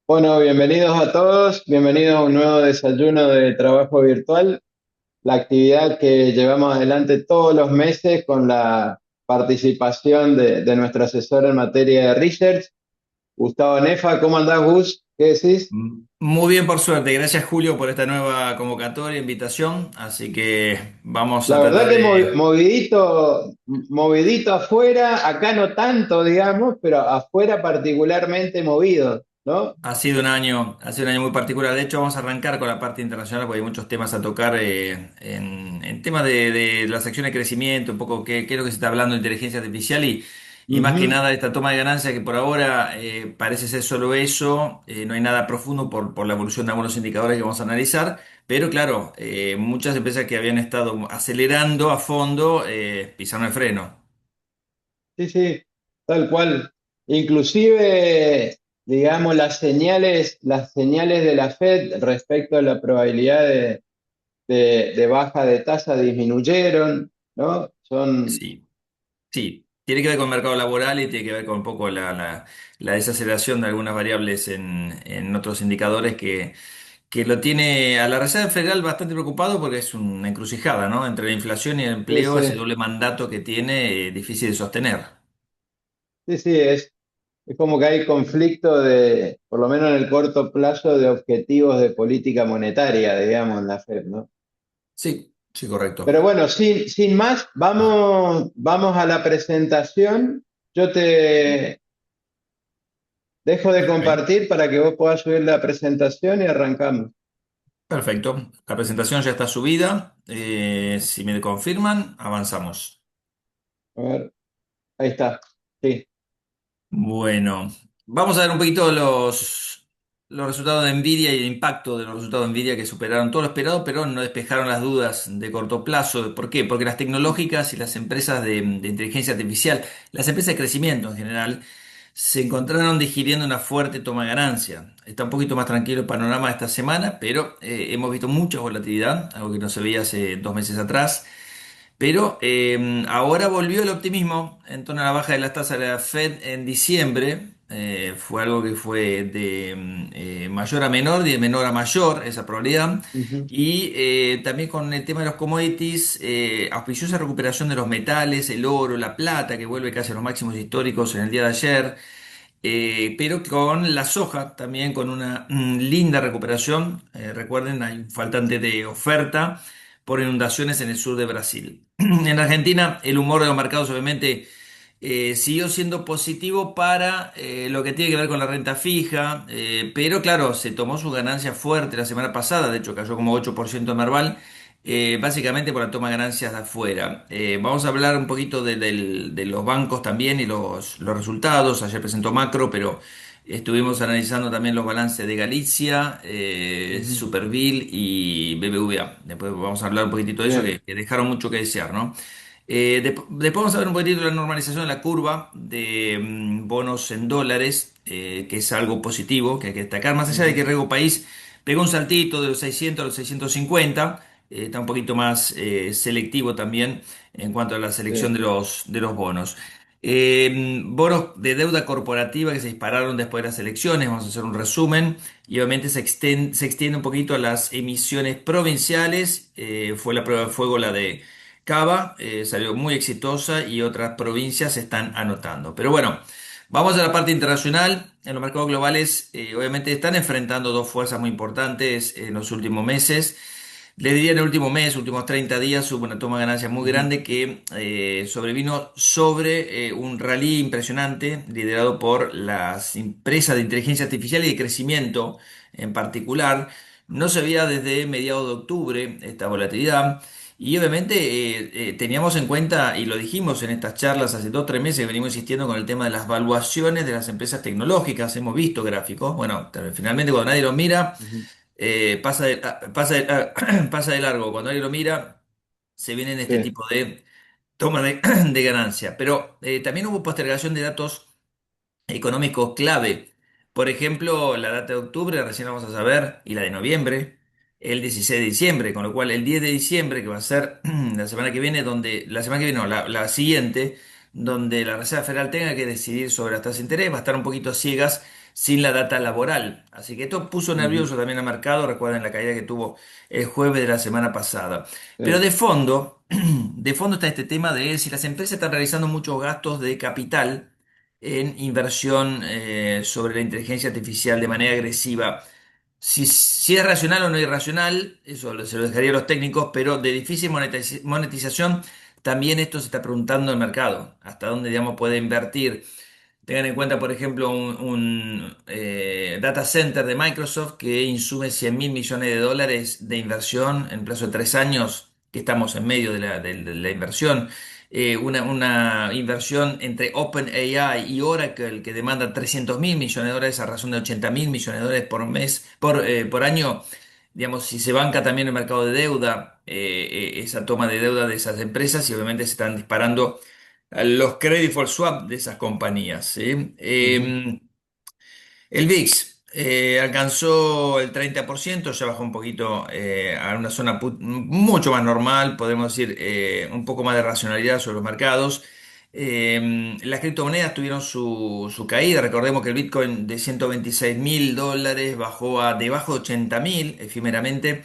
Bueno, bienvenidos a todos, bienvenidos a un nuevo desayuno de trabajo virtual, la actividad que llevamos adelante todos los meses con la participación de nuestro asesor en materia de research, Gustavo Nefa. ¿Cómo andás, Gus? ¿Qué decís? Muy bien, por suerte. Gracias, Julio, por esta nueva convocatoria, invitación. Así que vamos a La verdad tratar que de... movidito afuera, acá no tanto, digamos, pero afuera particularmente movido, ¿no? Ha sido un año muy particular. De hecho, vamos a arrancar con la parte internacional porque hay muchos temas a tocar en temas de las acciones de crecimiento, un poco qué es lo que se está hablando de inteligencia artificial y más que Ujú. nada esta toma de ganancia que por ahora parece ser solo eso. No hay nada profundo por la evolución de algunos indicadores que vamos a analizar. Pero claro, muchas empresas que habían estado acelerando a fondo pisaron el freno. Sí, sí, tal cual. Inclusive, digamos, las señales de la Fed respecto a la probabilidad de baja de tasa disminuyeron, ¿no? Sí. Sí, tiene que ver con el mercado laboral y tiene que ver con un poco la desaceleración de algunas variables en otros indicadores que lo tiene a la Reserva Federal bastante preocupado porque es una encrucijada, ¿no? Entre la inflación y el Sí, empleo, ese sí, doble mandato que tiene, difícil de sostener. sí, sí, es como que hay conflicto de, por lo menos en el corto plazo, de objetivos de política monetaria, digamos, en la Fed, ¿no? Sí, sí, correcto. Pero bueno, sin más, vamos a la presentación. Yo te dejo de Ok. compartir para que vos puedas subir la presentación y arrancamos. Perfecto. La presentación ya está subida. Si me confirman, avanzamos. A ver, ahí está. Sí. Bueno, vamos a ver un poquito los resultados de Nvidia y el impacto de los resultados de Nvidia que superaron todo lo esperado, pero no despejaron las dudas de corto plazo. ¿Por qué? Porque las tecnológicas y las empresas de inteligencia artificial, las empresas de crecimiento en general, se encontraron digiriendo una fuerte toma de ganancia. Está un poquito más tranquilo el panorama esta semana, pero hemos visto mucha volatilidad, algo que no se veía hace 2 meses atrás. Pero ahora volvió el optimismo en torno a la baja de las tasas de la Fed en diciembre. Fue algo que fue de mayor a menor y de menor a mayor, esa probabilidad. Ujú. Y también con el tema de los commodities, auspició esa recuperación de los metales, el oro, la plata, que vuelve casi a los máximos históricos en el día de ayer. Pero con la soja también con una linda recuperación. Recuerden, hay un faltante de oferta por inundaciones en el sur de Brasil. En Argentina, el humor de los mercados obviamente siguió siendo positivo para lo que tiene que ver con la renta fija, pero claro, se tomó su ganancia fuerte la semana pasada, de hecho cayó como 8% en Merval, básicamente por la toma de ganancias de afuera. Vamos a hablar un poquito de los bancos también y los resultados. Ayer presentó Macro, pero estuvimos analizando también los balances de Galicia, Ujú. Superville y BBVA. Después vamos a hablar un poquitito de eso, Bien. que dejaron mucho que desear, ¿no? Después vamos a ver un poquitito de la normalización de la curva de bonos en dólares, que es algo positivo, que hay que destacar, más allá de que Ujú. Rego País pegó un saltito de los 600 a los 650. Está un poquito más selectivo también en cuanto a la selección Sí. de los bonos. Bonos de deuda corporativa que se dispararon después de las elecciones, vamos a hacer un resumen, y obviamente se extiende un poquito a las emisiones provinciales. Fue la prueba de fuego la de Cava, salió muy exitosa y otras provincias se están anotando. Pero bueno, vamos a la parte internacional. En los mercados globales, obviamente están enfrentando dos fuerzas muy importantes en los últimos meses. Les diría en el último mes, últimos 30 días, hubo una toma de ganancias muy Ujú. grande que sobrevino sobre un rally impresionante liderado por las empresas de inteligencia artificial y de crecimiento en particular. No se veía desde mediados de octubre esta volatilidad. Y obviamente teníamos en cuenta, y lo dijimos en estas charlas hace 2 o 3 meses, que venimos insistiendo con el tema de las valuaciones de las empresas tecnológicas. Hemos visto gráficos. Bueno, finalmente cuando nadie lo mira, Ujú. pasa de largo. Cuando alguien lo mira, se vienen este Sí. tipo de toma de ganancia. Pero también hubo postergación de datos económicos clave. Por ejemplo, la data de octubre recién la vamos a saber y la de noviembre, el 16 de diciembre, con lo cual el 10 de diciembre, que va a ser la semana que viene, la semana que viene, no, la siguiente, donde la Reserva Federal tenga que decidir sobre las tasas de interés, va a estar un poquito a ciegas sin la data laboral. Así que esto puso ujú, nervioso también al mercado, recuerden la caída que tuvo el jueves de la semana pasada. Pero sí, de fondo está este tema de si las empresas están realizando muchos gastos de capital en inversión sobre la inteligencia artificial de manera agresiva. Si es racional o no irracional, eso se lo dejaría a los técnicos, pero de difícil monetización, también esto se está preguntando el mercado, hasta dónde, digamos, puede invertir. Tengan en cuenta, por ejemplo, un data center de Microsoft que insume 100 mil millones de dólares de inversión en plazo de 3 años, que estamos en medio de la inversión. Una inversión entre OpenAI y Oracle que demanda 300 mil millones de dólares a razón de 80 mil millones de dólares por mes, por año. Digamos, si se banca también el mercado de deuda, esa toma de deuda de esas empresas y obviamente se están disparando a los credit for swap de esas compañías, ¿sí? ujú, El VIX alcanzó el 30%, ya bajó un poquito a una zona mucho más normal, podemos decir, un poco más de racionalidad sobre los mercados. Las criptomonedas tuvieron su caída, recordemos que el Bitcoin de 126 mil dólares bajó a debajo de 80 mil efímeramente.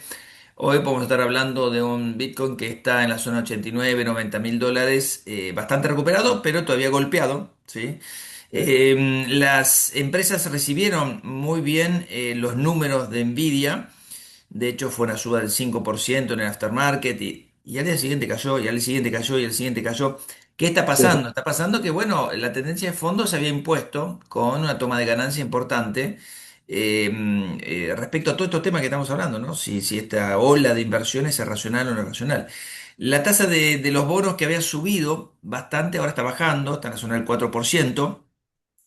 Hoy podemos estar hablando de un Bitcoin que está en la zona 89, 90 mil dólares, bastante recuperado, pero todavía golpeado, ¿sí? sí, Las empresas recibieron muy bien los números de Nvidia. De hecho, fue una suba del 5% en el aftermarket y al día siguiente cayó, y al siguiente cayó, y al siguiente cayó. ¿Qué está sí, pasando? Está pasando que, bueno, la tendencia de fondo se había impuesto con una toma de ganancia importante respecto a todos estos temas que estamos hablando, ¿no? Si esta ola de inversiones es racional o no es racional. La tasa de los bonos que había subido bastante, ahora está bajando, está en la zona del 4%.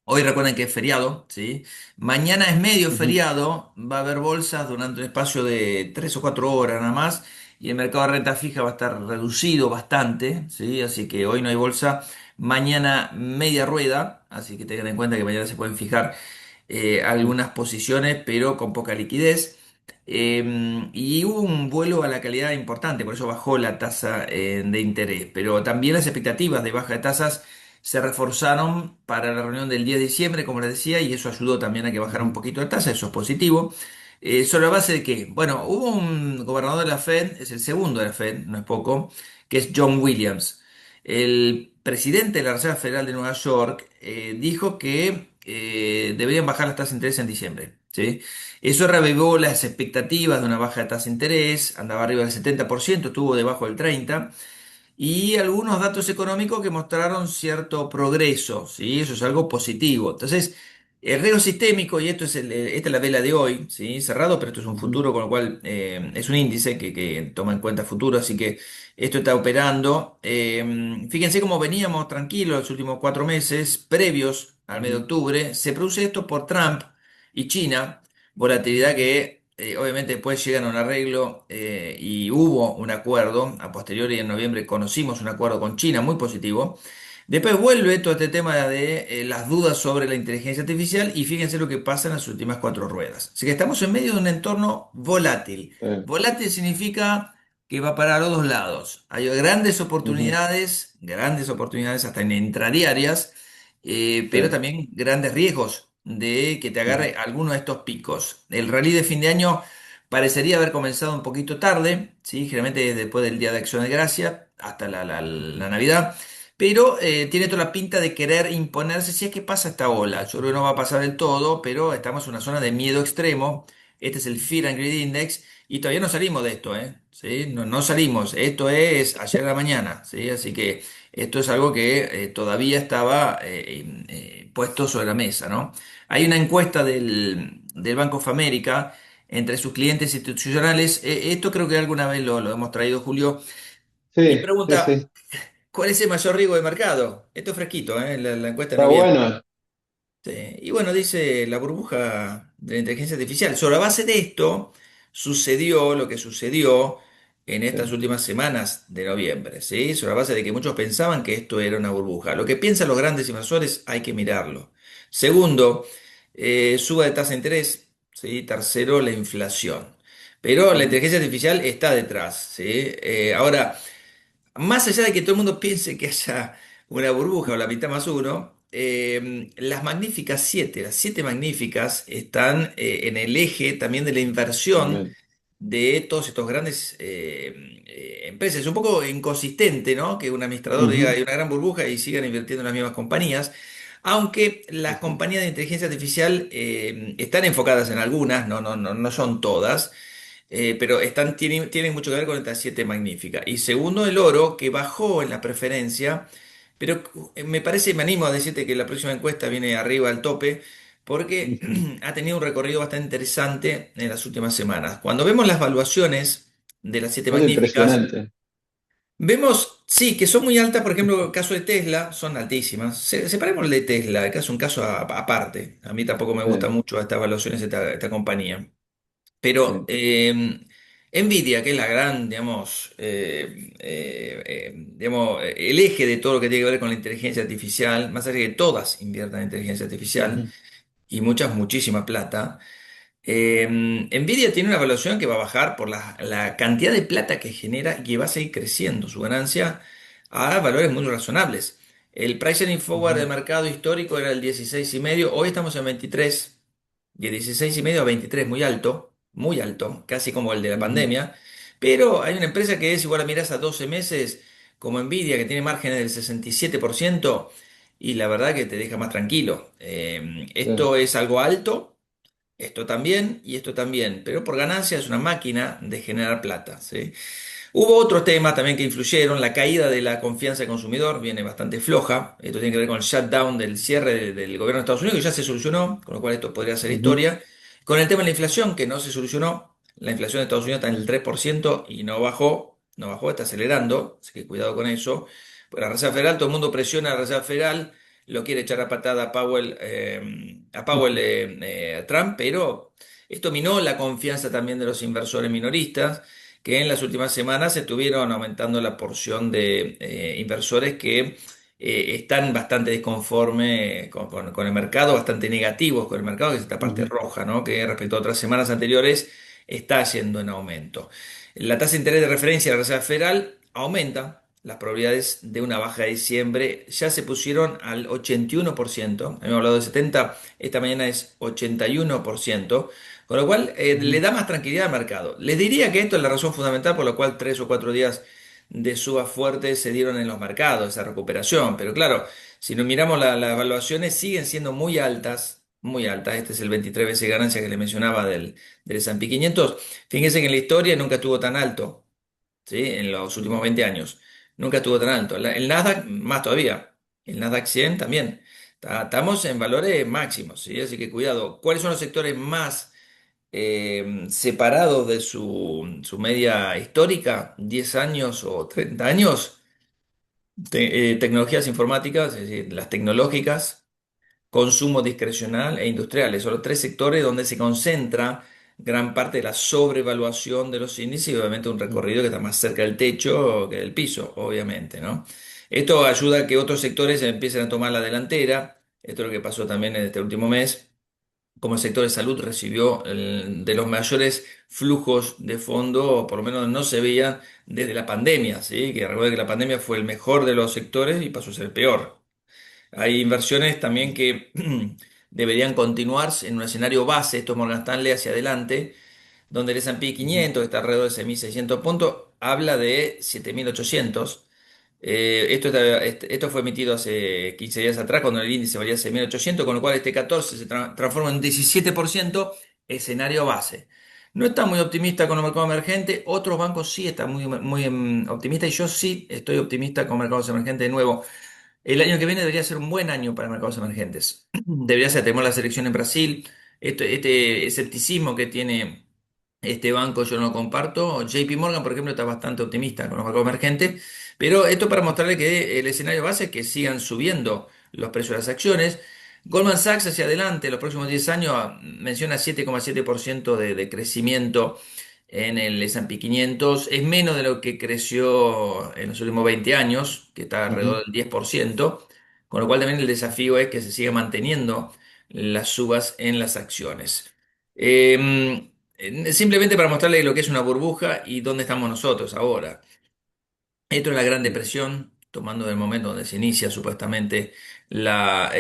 Hoy recuerden que es feriado, ¿sí? Mañana es medio ujú, feriado, va a haber bolsas durante un espacio de 3 o 4 horas nada más y el mercado de renta fija va a estar reducido bastante, ¿sí? Así que hoy no hay bolsa, mañana media rueda, así que tengan en cuenta que mañana se pueden fijar ujú, algunas posiciones, pero con poca liquidez. Y hubo un vuelo a la calidad importante, por eso bajó la tasa de interés. Pero también las expectativas de baja de tasas se reforzaron para la reunión del 10 de diciembre, como les decía, y eso ayudó también a que bajara un ujú, poquito la tasa, eso es positivo. ¿Sobre la base de qué? Bueno, hubo un gobernador de la Fed, es el segundo de la Fed, no es poco, que es John Williams. El presidente de la Reserva Federal de Nueva York dijo que deberían bajar las tasas de interés en diciembre, ¿sí? Eso revivó las expectativas de una baja de tasa de interés, andaba arriba del 70%, estuvo debajo del 30%, y algunos datos económicos que mostraron cierto progreso, ¿sí? Eso es algo positivo. Entonces, el riesgo sistémico, y esto es esta es la vela de hoy, ¿sí? Cerrado, pero esto es un ujú, futuro, con lo cual es un índice que toma en cuenta futuro, así que esto está operando. Fíjense cómo veníamos tranquilos los últimos 4 meses, previos al mes de ujú, octubre. Se produce esto por Trump y China, volatilidad que obviamente después llegan a un arreglo y hubo un acuerdo, a posteriori en noviembre conocimos un acuerdo con China muy positivo. Después vuelve todo este tema de las dudas sobre la inteligencia artificial y fíjense lo que pasa en las últimas 4 ruedas. Así que estamos en medio de un entorno volátil. sí, Volátil significa que va para los dos lados. Hay ujú, grandes oportunidades hasta en intradiarias, pero sí, también grandes riesgos de que te ujú, agarre alguno de estos picos. El rally de fin de año parecería haber comenzado un poquito tarde, ¿sí? Generalmente después del Día de Acción de Gracia hasta la Navidad, pero tiene toda la pinta de querer imponerse si es que pasa esta ola. Yo creo que no va a pasar del todo, pero estamos en una zona de miedo extremo. Este es el Fear and Greed Index y todavía no salimos de esto, ¿eh? ¿Sí? No, no salimos. Esto es ayer a la mañana, ¿sí? Así que esto es algo que todavía estaba puesto sobre la mesa, ¿no? Hay una encuesta del Bank of America entre sus clientes institucionales. Esto creo que alguna vez lo hemos traído, Julio, y sí, sí, pregunta, sí, ¿cuál es el mayor riesgo de mercado? Esto es fresquito, ¿eh? La encuesta de está noviembre. bueno, Sí, y bueno, dice la burbuja de la inteligencia artificial. Sobre la base de esto, sucedió lo que sucedió en estas sí, últimas semanas de noviembre, ¿sí? Sobre la base de que muchos pensaban que esto era una burbuja. Lo que piensan los grandes inversores hay que mirarlo. Segundo, suba de tasa de interés, ¿sí? Tercero, la inflación. Pero la ujú, inteligencia artificial está detrás, ¿sí? Ahora, más allá de que todo el mundo piense que haya una burbuja o la mitad más uno. Las magníficas 7, las 7 magníficas están en el eje también de la inversión También. de todos estos grandes empresas. Es un poco inconsistente, ¿no? Que un administrador diga Ujú. hay una gran burbuja y sigan invirtiendo en las mismas compañías. Aunque Sí, las sí. compañías de inteligencia artificial están enfocadas en algunas, no son todas, pero tienen mucho que ver con esta 7 magnífica. Y segundo, el oro, que bajó en la preferencia, pero me parece, me animo a decirte que la próxima encuesta viene arriba al tope, porque Ujú. ha tenido un recorrido bastante interesante en las últimas semanas. Cuando vemos las valuaciones de las 7 Algo magníficas, impresionante. vemos, sí, que son muy altas, por ejemplo, el caso de Tesla, son altísimas. Separemos el de Tesla, que es un caso aparte. A mí tampoco me gusta Sí, mucho estas evaluaciones, esta compañía. Pero sí. Nvidia, que es la gran, el eje de todo lo que tiene que ver con la inteligencia artificial, más allá de que todas inviertan en inteligencia artificial Ujú. y muchísima plata. Nvidia tiene una evaluación que va a bajar por la cantidad de plata que genera y que va a seguir creciendo su ganancia a valores muy razonables. El price earning forward del Ujú. mercado histórico era el 16,5, hoy estamos en 23, de 16,5 a 23, muy alto, casi como el de la Ujú. pandemia. Pero hay una empresa que es igual a miras a 12 meses, como Nvidia, que tiene márgenes del 67%, y la verdad que te deja más tranquilo. Sí. Esto es algo alto. Esto también y esto también, pero por ganancia es una máquina de generar plata, ¿sí? Hubo otros temas también que influyeron, la caída de la confianza del consumidor viene bastante floja, esto tiene que ver con el shutdown del cierre del gobierno de Estados Unidos, que ya se solucionó, con lo cual esto podría ser Ujú. historia, con el tema de la inflación, que no se solucionó, la inflación de Estados Unidos está en el 3% y no bajó, está acelerando, así que cuidado con eso. Pues la Reserva Federal, todo el mundo presiona a la Reserva Federal, lo quiere echar a patada a Trump, pero esto minó la confianza también de los inversores minoristas que en las últimas semanas estuvieron aumentando la porción de inversores que están bastante desconformes con el mercado, bastante negativos con el mercado, que es esta parte Ujú. roja, ¿no? Que respecto a otras semanas anteriores está yendo en aumento. La tasa de interés de referencia de la Reserva Federal aumenta. Las probabilidades de una baja de diciembre ya se pusieron al 81%. Habíamos hablado de 70, esta mañana es 81%. Con lo cual le Ujú. da más tranquilidad al mercado. Les diría que esto es la razón fundamental por la cual 3 o 4 días de suba fuerte se dieron en los mercados, esa recuperación. Pero claro, si nos miramos las evaluaciones siguen siendo muy altas, muy altas. Este es el 23 veces ganancia que le mencionaba del S&P 500. Fíjense que en la historia nunca estuvo tan alto, ¿sí? En los últimos 20 años. Nunca estuvo tan alto. El Nasdaq más todavía. El Nasdaq 100 también. Estamos en valores máximos, ¿sí? Así que cuidado. ¿Cuáles son los sectores más separados de su media histórica, 10 años o 30 años? Tecnologías informáticas, es decir, las tecnológicas, consumo discrecional e industriales. Son los tres sectores donde se concentra gran parte de la sobrevaluación de los índices y obviamente un Ujú. recorrido que está más cerca del techo que del piso, obviamente, ¿no? Esto ayuda a que otros sectores empiecen a tomar la delantera. Esto es lo que pasó también en este último mes, como el sector de salud recibió de los mayores flujos de fondo, o por lo menos no se veían desde la pandemia, ¿sí? Que recuerda que la pandemia fue el mejor de los sectores y pasó a ser el peor. Hay inversiones también que deberían continuarse en un escenario base, esto es Morgan Stanley hacia adelante, donde el S&P Ujú. 500, que está alrededor de 6.600 puntos, habla de 7.800. Esto fue emitido hace 15 días atrás, cuando el índice valía 6.800, con lo cual este 14 se transforma en 17% escenario base. No está muy optimista con el mercado emergente, otros bancos sí están muy optimistas y yo sí estoy optimista con mercados emergentes de nuevo. El año que viene debería ser un buen año para mercados emergentes. Debería ser, tenemos la selección en Brasil, este escepticismo que tiene este banco yo no lo comparto. JP Morgan, por ejemplo, está bastante optimista con los mercados emergentes, pero esto para mostrarle que el escenario base es que sigan subiendo los precios de las acciones. Goldman Sachs hacia adelante, los próximos 10 años, menciona 7,7% de crecimiento en el S&P 500. Es menos de lo que creció en los últimos 20 años, que está Ujú. alrededor del 10%, con lo cual también el desafío es que se siga manteniendo las subas en las acciones. Simplemente para mostrarle lo que es una burbuja y dónde estamos nosotros ahora. Esto es la Gran Sí. Depresión. tomando el momento donde se inicia supuestamente la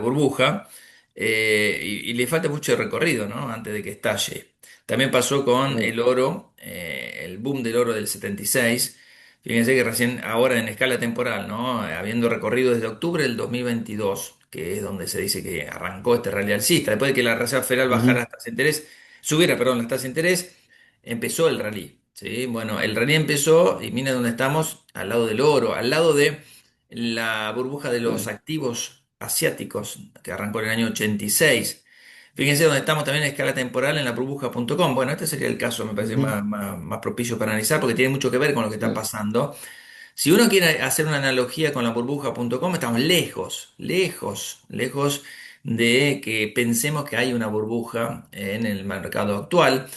burbuja, y le falta mucho recorrido, ¿no? Antes de que estalle. También pasó con Sí. el oro, el boom del oro del 76. Fíjense que recién ahora en escala temporal, ¿no? Habiendo recorrido desde octubre del 2022, que es donde se dice que arrancó este rally alcista, después de que la Reserva Federal bajara Ujú, las tasas de interés, subiera, perdón, las tasas de interés, empezó el rally, ¿sí? Bueno, el rally empezó, y mira dónde estamos, al lado del oro, al lado de la burbuja de los sí. activos asiáticos, que arrancó en el año 86. Fíjense dónde estamos también en escala temporal en la burbuja.com. Bueno, este sería el caso, me parece Ujú, más propicio para analizar porque tiene mucho que ver con lo que está sí. pasando. Si uno quiere hacer una analogía con la burbuja.com, estamos lejos, lejos, lejos de que pensemos que hay una burbuja en el mercado actual.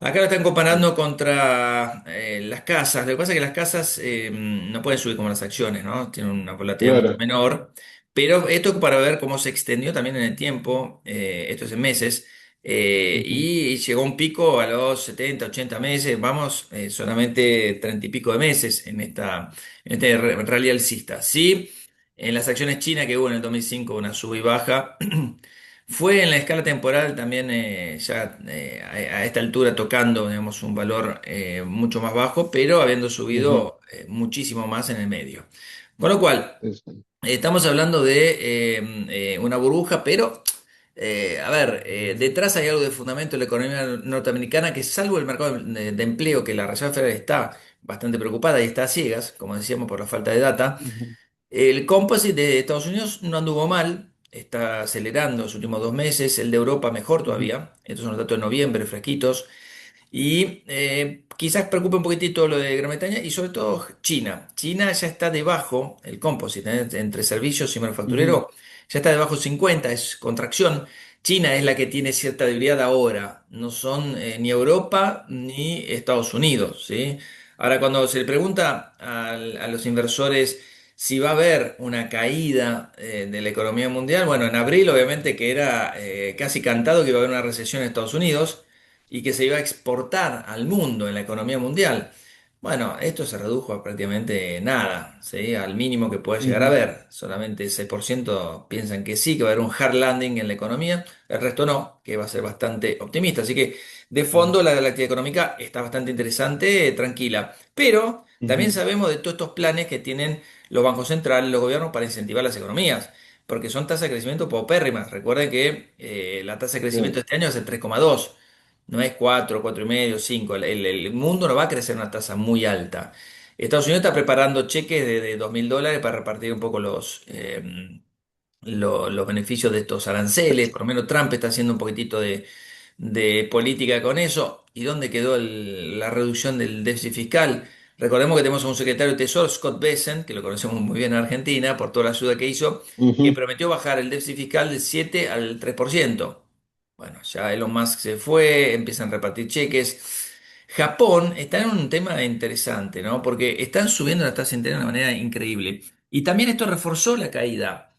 Acá lo están Sí. comparando contra las casas. Lo que pasa es que las casas no pueden subir como las acciones, ¿no? Tienen una volatilidad mucho Claro. menor. Pero esto para ver cómo se extendió también en el tiempo, esto es en meses, Ujú, y llegó un pico a los 70, 80 meses, vamos, solamente 30 y pico de meses en este rally alcista. Sí, en las acciones chinas que hubo en el 2005 una sub y baja. Fue en la escala temporal también ya a esta altura tocando, digamos, un valor mucho más bajo, pero habiendo ujú, subido muchísimo más en el medio. Con lo cual, sí, sí. estamos hablando de una burbuja, pero, a ver, detrás hay algo de fundamento de la economía norteamericana que salvo el mercado de empleo, que la Reserva Federal está bastante preocupada y está a ciegas, como decíamos, por la falta de data. Ujú, El composite de Estados Unidos no anduvo mal, está acelerando los últimos 2 meses, el de Europa mejor ujú, todavía, estos son los datos de noviembre fresquitos, y quizás preocupe un poquitito lo de Gran Bretaña y sobre todo China. China ya está debajo, el composite, entre servicios y ujú, manufacturero, ya está debajo 50, es contracción. China es la que tiene cierta debilidad ahora, no son ni Europa ni Estados Unidos, ¿sí? Ahora, cuando se le pregunta a los inversores si va a haber una caída de la economía mundial, bueno, en abril obviamente que era casi cantado que iba a haber una recesión en Estados Unidos y que se iba a exportar al mundo en la economía mundial. Bueno, esto se redujo a prácticamente nada, ¿sí? Al mínimo que puede llegar a ujú, haber. Solamente 6% piensan que sí, que va a haber un hard landing en la economía, el resto no, que va a ser bastante optimista. Así que de sí, fondo la actividad económica está bastante interesante, tranquila. Pero también ujú, sabemos de todos estos planes que tienen los bancos centrales, los gobiernos para incentivar las economías. Porque son tasas de crecimiento paupérrimas. Recuerden que la tasa de crecimiento sí, de este año es el 3,2. No es 4, 4,5, 5. El mundo no va a crecer a una tasa muy alta. Estados Unidos está preparando cheques de $2.000 para repartir un poco los beneficios de estos aranceles. Por lo menos Trump está haciendo un poquitito de política con eso. ¿Y dónde quedó la reducción del déficit fiscal? Recordemos que tenemos a un secretario de Tesoro, Scott Bessent, que lo conocemos muy bien en Argentina por toda la ayuda que hizo, que ujú, prometió bajar el déficit fiscal del 7 al 3%. Bueno, ya Elon Musk se fue, empiezan a repartir cheques. Japón está en un tema interesante, ¿no? Porque están subiendo la tasa de interés de una manera increíble. Y también esto reforzó la caída.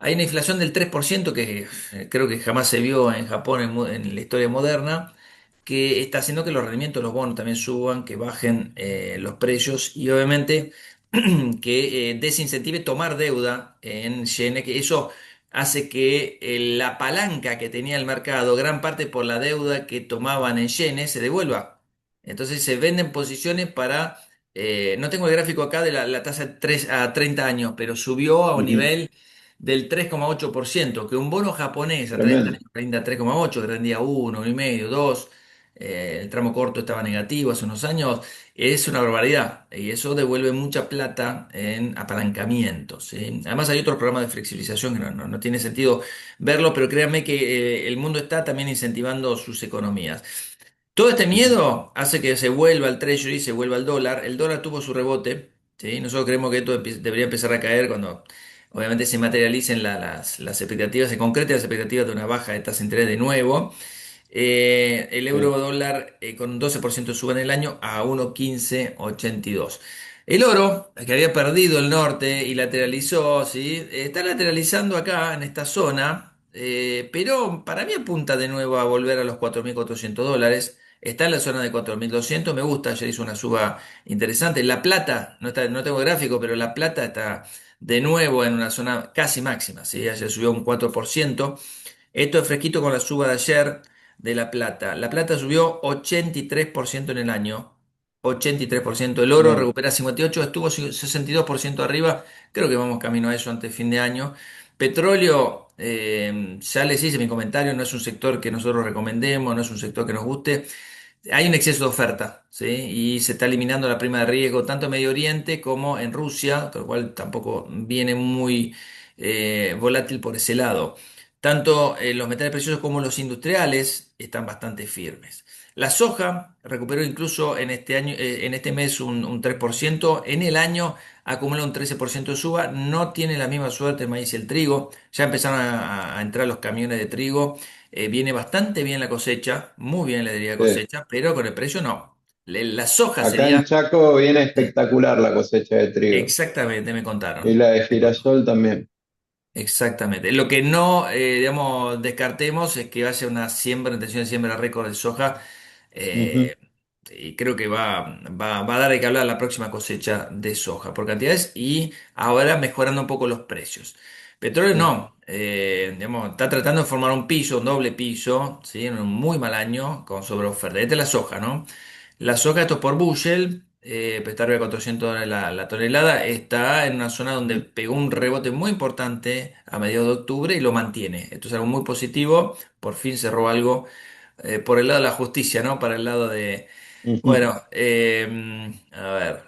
Hay una inflación del 3% que creo que jamás se vio en Japón en la historia moderna, que está haciendo que los rendimientos de los bonos también suban, que bajen los precios y obviamente que desincentive tomar deuda en yenes, que eso hace que la palanca que tenía el mercado, gran parte por la deuda que tomaban en yenes, se devuelva. Entonces se venden posiciones para, no tengo el gráfico acá de la tasa de 3 a 30 años, pero subió a un ujú. nivel del 3,8%, que un bono japonés a 30 Tremendo. años rendía 3,8, que rendía 1, 1,5, 2, el tramo corto estaba negativo hace unos años, es una barbaridad y eso devuelve mucha plata en apalancamiento, ¿sí? Además hay otros programas de flexibilización que no tiene sentido verlo, pero créanme que el mundo está también incentivando sus economías. Todo este Ujú, miedo hace que se vuelva al Treasury, se vuelva al dólar. El dólar tuvo su rebote, ¿sí? Nosotros creemos que esto debería empezar a caer cuando obviamente se materialicen las expectativas, se concreten las expectativas de una baja de tasa de interés de nuevo. El sí, euro dólar con un 12% sube en el año a 1,1582. El oro, que había perdido el norte y lateralizó, ¿sí? Está lateralizando acá en esta zona, pero para mí apunta de nuevo a volver a los $4.400. está en la zona de 4.200, me gusta, ayer hizo una suba interesante. La Plata, no tengo gráfico, pero La Plata está de nuevo en una zona casi máxima, ¿sí? Ayer subió un 4%. Esto es fresquito con la suba de ayer de La Plata. La Plata subió 83% en el año. 83%. El oro Bien, recupera 58%, estuvo 62% arriba. Creo que vamos camino a eso antes de fin de año. Petróleo, ya les hice mi comentario, no es un sector que nosotros recomendemos, no es un sector que nos guste. Hay un exceso de oferta, ¿sí? Y se está eliminando la prima de riesgo tanto en Medio Oriente como en Rusia, con lo cual tampoco viene muy volátil por ese lado. Tanto los metales preciosos como los industriales están bastante firmes. La soja recuperó incluso en este año, en este mes un 3%. En el año acumula un 13% de suba. No tiene la misma suerte el maíz y el trigo. Ya empezaron a entrar los camiones de trigo. Viene bastante bien la cosecha, muy bien le diría sí. cosecha, pero con el precio no. La soja Acá sería en Chaco viene eh, espectacular la cosecha de trigo exactamente, me y contaron. la de girasol también. Exactamente. Lo que no, digamos, descartemos es que vaya una siembra, intención de siembra récord de soja. Ujú, eh, y creo que va a dar de qué hablar la próxima cosecha de soja por cantidades y ahora mejorando un poco los precios. Petróleo sí, no, digamos, está tratando de formar un piso, un doble piso, ¿sí? En un muy mal año con sobreoferta. Esta es la soja, ¿no? La soja, esto es por bushel, está arriba de $400 la tonelada, está en una zona donde ujú, pegó un rebote muy importante a mediados de octubre y lo mantiene. Esto es algo muy positivo, por fin cerró algo por el lado de la justicia, ¿no? Para el lado de, ujú, bueno, a ver.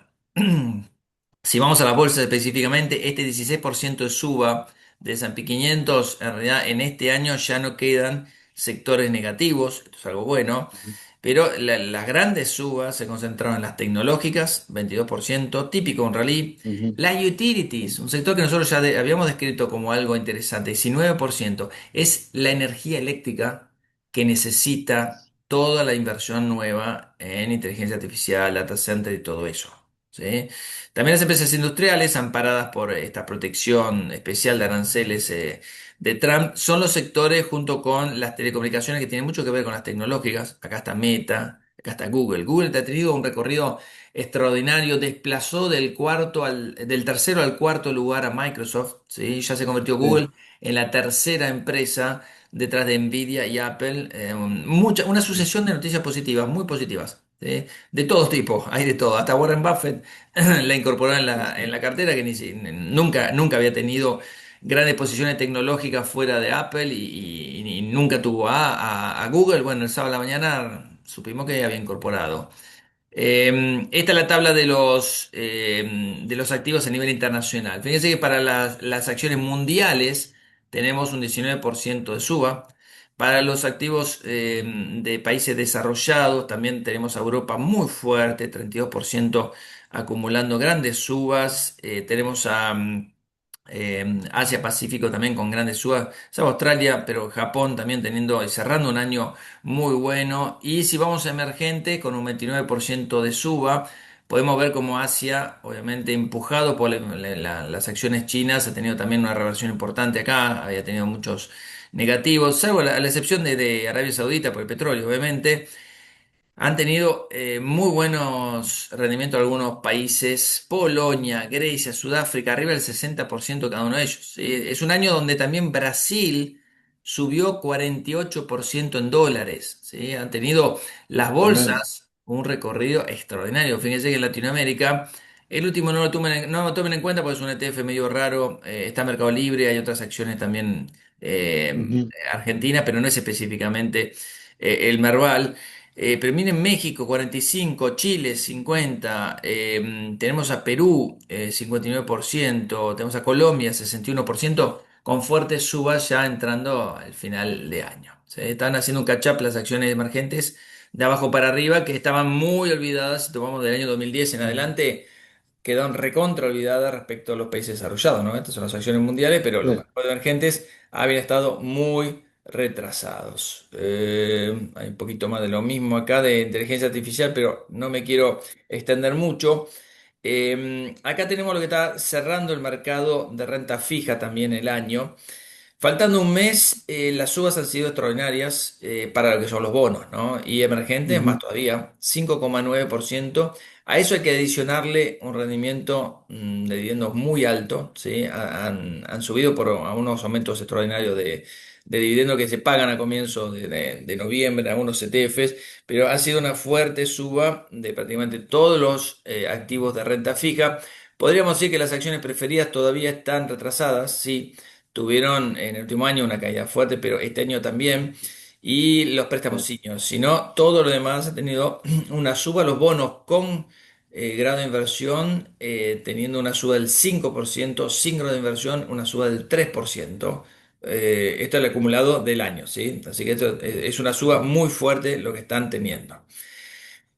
Si vamos a la bolsa específicamente, este 16% de suba de S&P 500, en realidad en este año ya no quedan sectores negativos, esto es algo bueno, ujú, pero las grandes subas se concentraron en las tecnológicas, 22%, típico un rally, ujú, las utilities, un sector que nosotros ya habíamos descrito como algo interesante, 19%, es la energía eléctrica que necesita toda la inversión nueva en inteligencia artificial, data center y todo eso. ¿Sí? También las empresas industriales, amparadas por esta protección especial de aranceles de Trump, son los sectores junto con las telecomunicaciones que tienen mucho que ver con las tecnológicas. Acá está Meta, acá está Google. Google ha tenido un recorrido extraordinario, desplazó del tercero al cuarto lugar a Microsoft, ¿sí? Ya se convirtió sí, Google en la tercera empresa detrás de Nvidia y Apple. Una sucesión de noticias positivas, muy positivas. ¿Sí? De todo tipo, hay de todo. Hasta Warren Buffett la incorporó en ujú, la cartera, que nunca había tenido grandes posiciones tecnológicas fuera de Apple y nunca tuvo a Google. Bueno, el sábado a la mañana supimos que había incorporado. Esta es la tabla de los activos a nivel internacional. Fíjense que para las acciones mundiales tenemos un 19% de suba. Para los activos de países desarrollados también tenemos a Europa muy fuerte, 32% acumulando grandes subas. Tenemos a Asia Pacífico también con grandes subas. Salvo Australia, pero Japón también teniendo y cerrando un año muy bueno. Y si vamos a emergente, con un 29% de suba, podemos ver cómo Asia, obviamente empujado por las acciones chinas, ha tenido también una reversión importante acá, había tenido muchos negativos, salvo la excepción de Arabia Saudita por el petróleo, obviamente. Han tenido muy buenos rendimientos algunos países, Polonia, Grecia, Sudáfrica, arriba del 60% cada uno de ellos. ¿Sí? Es un año donde también Brasil subió 48% en dólares. ¿Sí? Han tenido las tremendo. bolsas un recorrido extraordinario. Fíjense que en Latinoamérica, el último no lo tomen en cuenta porque es un ETF medio raro, está Mercado Libre, hay otras acciones también Ujú, argentinas, pero no es específicamente el Merval. Pero miren México 45, Chile 50, tenemos a Perú 59%, tenemos a Colombia 61%, con fuertes subas ya entrando al final de año. Se están haciendo un catch-up las acciones emergentes de abajo para arriba que estaban muy olvidadas, si tomamos del año 2010 en adelante, quedaron recontra olvidadas respecto a los países desarrollados, ¿no? Estas son las acciones mundiales, pero los sí, mercados emergentes habían estado muy retrasados. Hay un poquito más de lo mismo acá de inteligencia artificial, pero no me quiero extender mucho. Acá tenemos lo que está cerrando el mercado de renta fija también el año. Faltando un mes, las subas han sido extraordinarias para lo que son los bonos, ¿no? Y emergentes más Ujú, todavía, 5,9%. A eso hay que adicionarle un rendimiento de dividendos muy alto, ¿sí? Han subido por a unos aumentos extraordinarios de dividendos que se pagan a comienzzo de noviembre, algunos ETFs, pero ha sido una fuerte suba de prácticamente todos los activos de renta fija. Podríamos decir que las acciones preferidas todavía están retrasadas, sí. Tuvieron en el último año una caída fuerte, pero este año también. Y los préstamos sí, seniors. Si no, todo lo demás ha tenido una suba. Los bonos con grado de inversión teniendo una suba del 5%, sin grado de inversión una suba del 3%. Esto es el acumulado del año, ¿sí? Así que esto es una suba muy fuerte lo que están teniendo.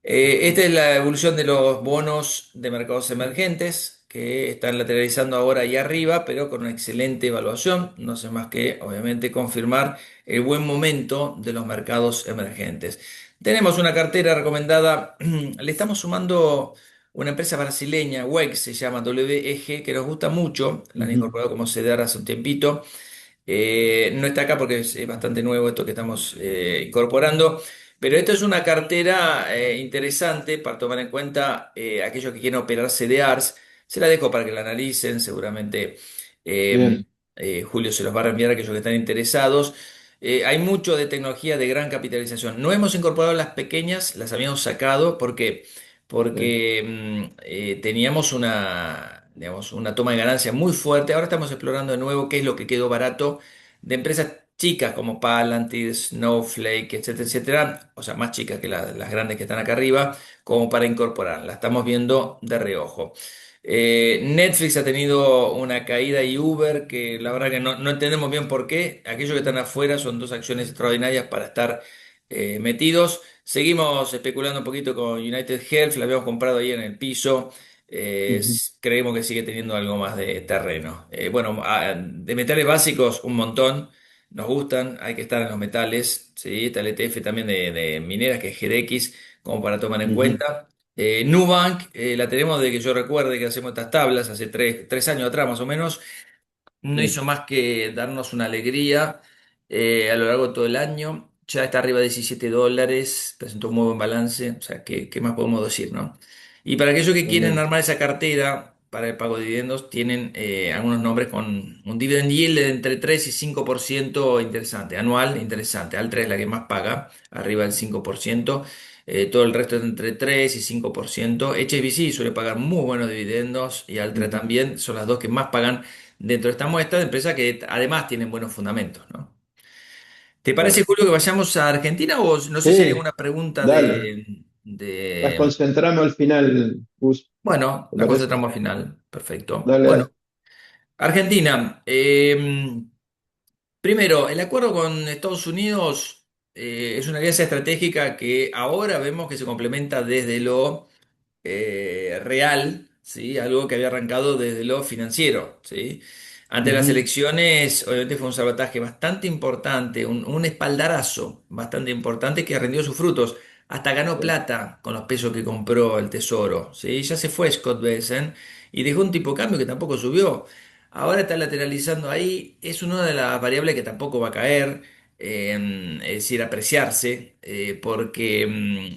Esta es la evolución de los bonos de mercados emergentes que están lateralizando ahora ahí arriba, pero con una excelente evaluación. No sé más que, obviamente, confirmar el buen momento de los mercados emergentes. Tenemos una cartera recomendada, le estamos sumando una empresa brasileña, WEG, se llama WEG, que nos gusta mucho, la han ujú, incorporado como CDR hace un tiempito. No está acá porque es bastante nuevo esto que estamos incorporando, pero esto es una cartera interesante para tomar en cuenta aquellos que quieren operar CDRs. Se la dejo para que la analicen, seguramente eh, bien, Julio se los va a reenviar a aquellos que están interesados. Hay mucho de tecnología de gran capitalización. No hemos incorporado las pequeñas, las habíamos sacado porque, sí, teníamos digamos, una toma de ganancia muy fuerte. Ahora estamos explorando de nuevo qué es lo que quedó barato de empresas chicas como Palantir, Snowflake, etcétera, etcétera, o sea, más chicas que las grandes que están acá arriba, como para incorporar. La estamos viendo de reojo. Netflix ha tenido una caída y Uber que la verdad que no entendemos bien por qué. Aquellos que están afuera son dos acciones extraordinarias para estar metidos. Seguimos especulando un poquito con United Health, la habíamos comprado ahí en el piso. ujú, Creemos que sigue teniendo algo más de terreno. Bueno, de metales básicos, un montón. Nos gustan, hay que estar en los metales. ¿Sí? Está el ETF también de mineras, que es GDX, como para tomar en ujú, cuenta. Nubank, la tenemos de que yo recuerde que hacemos estas tablas hace tres años atrás más o menos. No sí, hizo más que darnos una alegría a lo largo de todo el año. Ya está arriba de $17, presentó un muy buen balance, o sea, ¿qué más podemos decir, no? Y para aquellos que quieren excelente. armar esa cartera para el pago de dividendos, tienen algunos nombres con un dividend yield de entre 3 y 5% interesante, anual interesante. Altra es la que más paga, arriba del 5%. Todo el resto es entre 3 y 5%. HSBC suele pagar muy buenos dividendos y Altra Ujú, también. Son las dos que más pagan dentro de esta muestra de empresas que además tienen buenos fundamentos, ¿no? ¿Te parece, claro. Julio, que vayamos a Argentina o no sé si hay Sí, alguna pregunta dale, las de... concentramos al final, Gus, Bueno, ¿te la parece? concentramos al final. Perfecto. Dale, Bueno, dale. Argentina. Primero, el acuerdo con Estados Unidos es una alianza estratégica que ahora vemos que se complementa desde lo real, ¿sí? Algo que había arrancado desde lo financiero, ¿sí? Ante las Ujú, elecciones, obviamente fue un sabotaje bastante importante, un espaldarazo bastante importante que rindió sus frutos. Hasta ganó sí, plata con los pesos que compró el Tesoro, ¿sí? Ya se fue Scott Bessent y dejó un tipo de cambio que tampoco subió. Ahora está lateralizando ahí, es una de las variables que tampoco va a caer, es decir, apreciarse, porque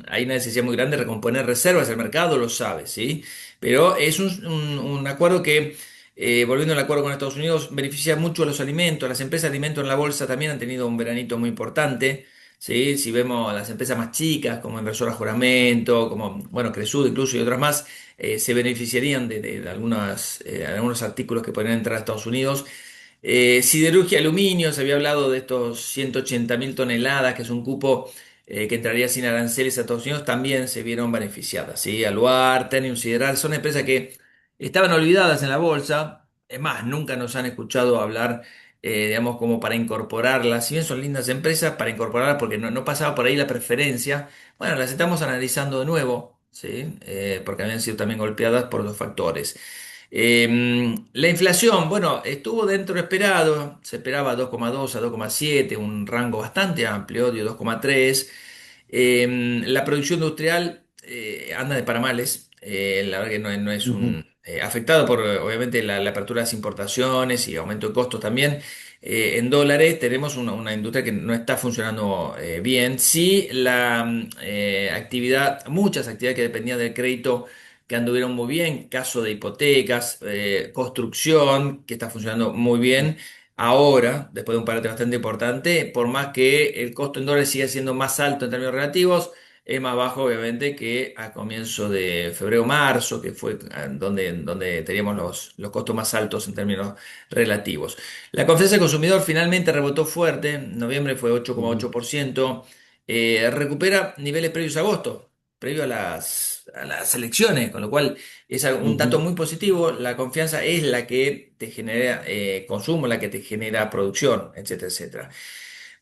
hay una necesidad muy grande de recomponer reservas, el mercado lo sabe, ¿sí? Pero es un acuerdo que, volviendo al acuerdo con Estados Unidos, beneficia mucho a los alimentos, las empresas de alimentos en la bolsa también han tenido un veranito muy importante, ¿sí? Si vemos las empresas más chicas, como Inversora Juramento, como, bueno, Cresud incluso y otras más, se beneficiarían de algunos artículos que podrían entrar a Estados Unidos. Siderurgia y aluminio, se había hablado de estos 180.000 toneladas, que es un cupo que entraría sin aranceles a Estados Unidos, también se vieron beneficiadas. ¿Sí? Aluar, Ternium Sideral, son empresas que estaban olvidadas en la bolsa, es más, nunca nos han escuchado hablar, digamos, como para incorporarlas. Si bien son lindas empresas, para incorporarlas porque no pasaba por ahí la preferencia, bueno, las estamos analizando de nuevo, ¿sí? Porque habían sido también golpeadas por dos factores. La inflación, bueno, estuvo dentro de lo esperado, se esperaba 2,2 a 2,7, un rango bastante amplio, dio 2,3. La producción industrial anda de paramales, la verdad que no es ujú, afectado por obviamente la apertura de las importaciones y aumento de costos también. En dólares tenemos una industria que no está funcionando bien. Sí, muchas actividades que dependían del crédito que anduvieron muy bien, caso de hipotecas, construcción, que está funcionando muy bien. Ahora, después de un parate bastante importante, por más que el costo en dólares siga siendo más alto en términos relativos, es más bajo, obviamente, que a comienzo de febrero-marzo, que fue donde teníamos los costos más altos en términos relativos. La confianza del consumidor finalmente rebotó fuerte, en noviembre fue Ujú, 8,8%, recupera niveles previos a agosto, previo a las elecciones, con lo cual es un dato ujú, muy positivo. La confianza es la que te genera consumo, la que te genera producción, etcétera, etcétera.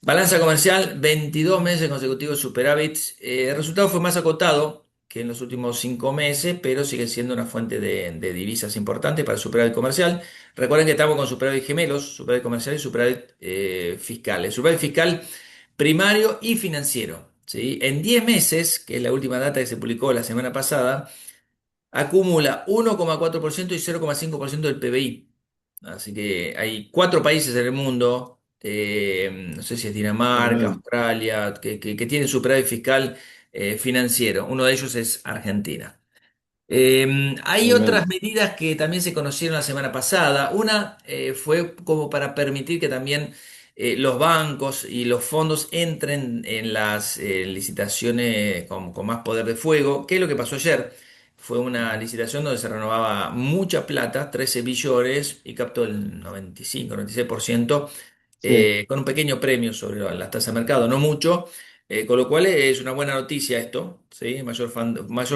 Balanza comercial, 22 meses consecutivos superávits. El resultado fue más acotado que en los últimos 5 meses, pero sigue siendo una fuente de divisas importante para el superávit comercial. Recuerden que estamos con superávit gemelos, superávit comercial y superávit fiscal. El superávit fiscal primario y financiero. ¿Sí? En 10 meses, que es la última data que se publicó la semana pasada, acumula 1,4% y 0,5% del PBI. Así que hay 4 países en el mundo, no sé si es Dinamarca, tremendo, Australia, que tienen superávit fiscal financiero. Uno de ellos es Argentina. Hay otras tremendo. medidas que también se conocieron la semana pasada. Una fue como para permitir que también los bancos y los fondos entren en las licitaciones con más poder de fuego. ¿Qué es lo que pasó ayer? Fue una Ujú. licitación donde se renovaba mucha plata, 13 billones, y captó el 95-96%, Sí, con un pequeño premio sobre las tasas de mercado, no mucho, con lo cual es una buena noticia esto, ¿sí? Mayor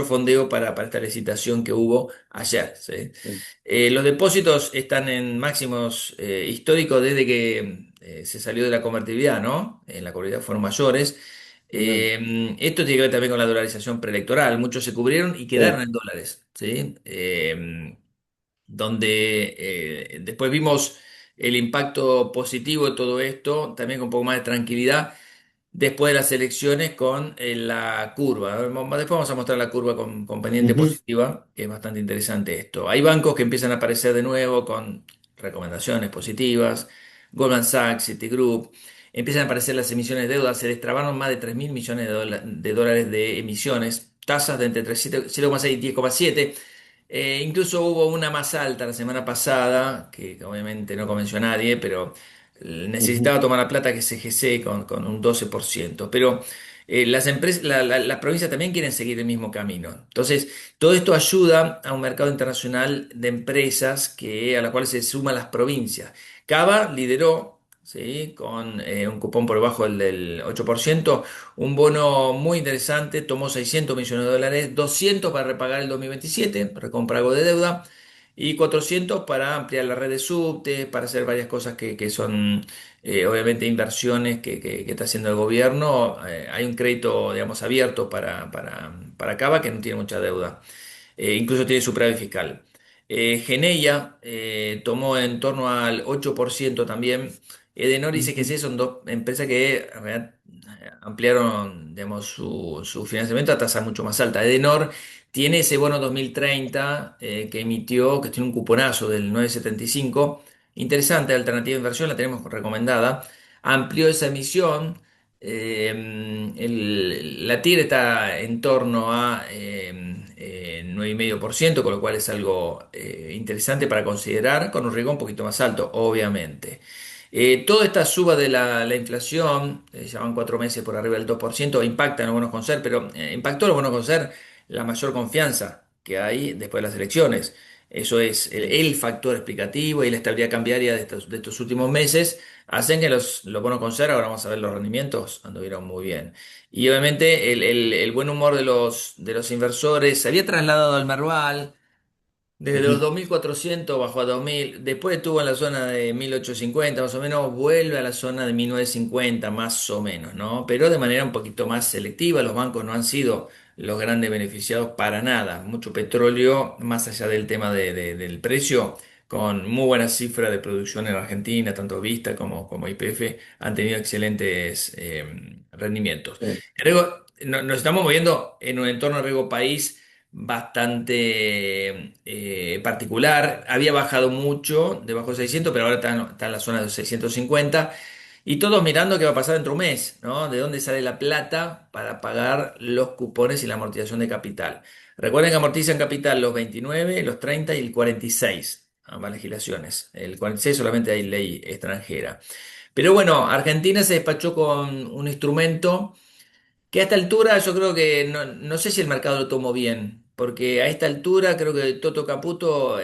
fondeo para esta licitación que hubo ayer, ¿sí? sí. Los depósitos están en máximos históricos desde que se salió de la convertibilidad, ¿no? En la convertibilidad fueron mayores. Tremendo. Esto tiene que ver también con la dolarización preelectoral. Muchos se cubrieron y quedaron Sí. en dólares, ¿sí? Donde después vimos el impacto positivo de todo esto, también con un poco más de tranquilidad después de las elecciones con la curva. Después vamos a mostrar la curva con pendiente Ujú, positiva, que es bastante interesante esto. Hay bancos que empiezan a aparecer de nuevo con recomendaciones positivas, Goldman Sachs, Citigroup. Empiezan a aparecer las emisiones de deuda, se destrabaron más de 3.000 millones de dólares de emisiones, tasas de entre 0,6 y 10,7. Incluso hubo una más alta la semana pasada, que obviamente no convenció a nadie, pero ujú, necesitaba tomar la plata que CGC con un 12%. Pero las empresas, las provincias también quieren seguir el mismo camino. Entonces, todo esto ayuda a un mercado internacional de empresas a la cual se suman las provincias. Cava lideró, ¿sí? Con un cupón por debajo del 8%, un bono muy interesante, tomó 600 millones de dólares, 200 para repagar el 2027, recompra algo de deuda, y 400 para ampliar la red de subte, para hacer varias cosas que son obviamente inversiones que está haciendo el gobierno. Hay un crédito, digamos, abierto para Cava que no tiene mucha deuda. Incluso tiene superávit fiscal. Geneia tomó en torno al 8% también. Edenor y ujú, CGC son dos empresas que ampliaron, digamos, su financiamiento a tasa mucho más alta. Edenor tiene ese bono 2030 que emitió, que tiene un cuponazo del 9,75. Interesante, alternativa de inversión, la tenemos recomendada. Amplió esa emisión. La TIR está en torno a 9,5%, con lo cual es algo interesante para considerar, con un riesgo un poquito más alto, obviamente. Toda esta suba de la inflación, ya van 4 meses por arriba del 2%, impacta en los bonos con ser, pero impactó en los bonos con ser la mayor confianza que hay después de las elecciones. Eso es sí, el factor explicativo, y la estabilidad cambiaria de estos últimos meses hacen que los bonos con ser, ahora vamos a ver los rendimientos, anduvieron muy bien. Y obviamente el buen humor de los inversores se había trasladado al Merval. Desde los ujú, 2.400 bajó a 2.000, después estuvo en la zona de 1.850 más o menos, vuelve a la zona de 1.950 más o menos, ¿no? Pero de manera un poquito más selectiva. Los bancos no han sido los grandes beneficiados para nada. Mucho petróleo, más allá del tema del precio, con muy buenas cifras de producción en Argentina, tanto Vista como YPF han tenido excelentes rendimientos. sí, Nos estamos moviendo en un entorno de riesgo país bastante particular. Había bajado mucho, debajo de 600, pero ahora está en la zona de 650. Y todos mirando qué va a pasar dentro de un mes, ¿no? ¿De dónde sale la plata para pagar los cupones y la amortización de capital? Recuerden que amortizan capital los 29, los 30 y el 46, ambas legislaciones. El 46 solamente hay ley extranjera. Pero bueno, Argentina se despachó con un instrumento que a esta altura yo creo que no sé si el mercado lo tomó bien, porque a esta altura creo que Toto Caputo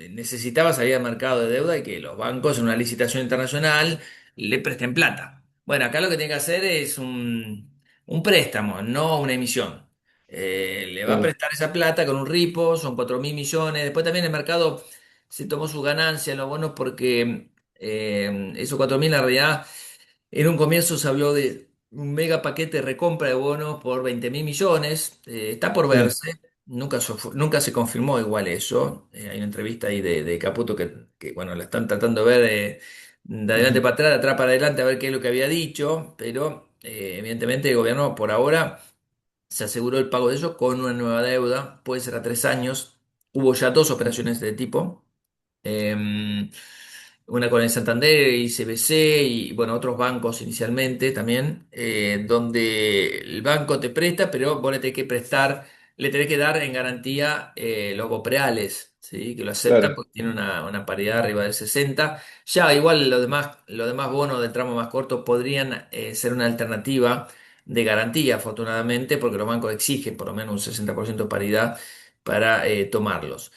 necesitaba salir al mercado de deuda y que los bancos en una licitación internacional le presten plata. Bueno, acá lo que tiene que hacer es un préstamo, no una emisión. Le va a Sí, prestar esa plata con un ripo, son 4.000 millones. Después también el mercado se tomó su ganancia en los bonos porque esos 4.000 en realidad en un comienzo se habló de un mega paquete de recompra de bonos por 20.000 millones. Está por sí. verse. Nunca se confirmó igual eso. Hay una entrevista ahí de Caputo bueno, la están tratando de ver de adelante Ujú. para atrás, de atrás para adelante, a ver qué es lo que había dicho. Pero evidentemente el gobierno por ahora se aseguró el pago de eso con una nueva deuda. Puede ser a 3 años. Hubo ya dos Ujú. operaciones de tipo. Eh, una con el Santander y CBC y bueno, otros bancos inicialmente también, donde el banco te presta, pero vos le tenés que prestar, le tenés que dar en garantía los bopreales, ¿sí? Que lo aceptan Claro. porque tiene una paridad arriba del 60. Ya igual los demás bonos del tramo más corto podrían ser una alternativa de garantía, afortunadamente, porque los bancos exigen por lo menos un 60% de paridad para tomarlos.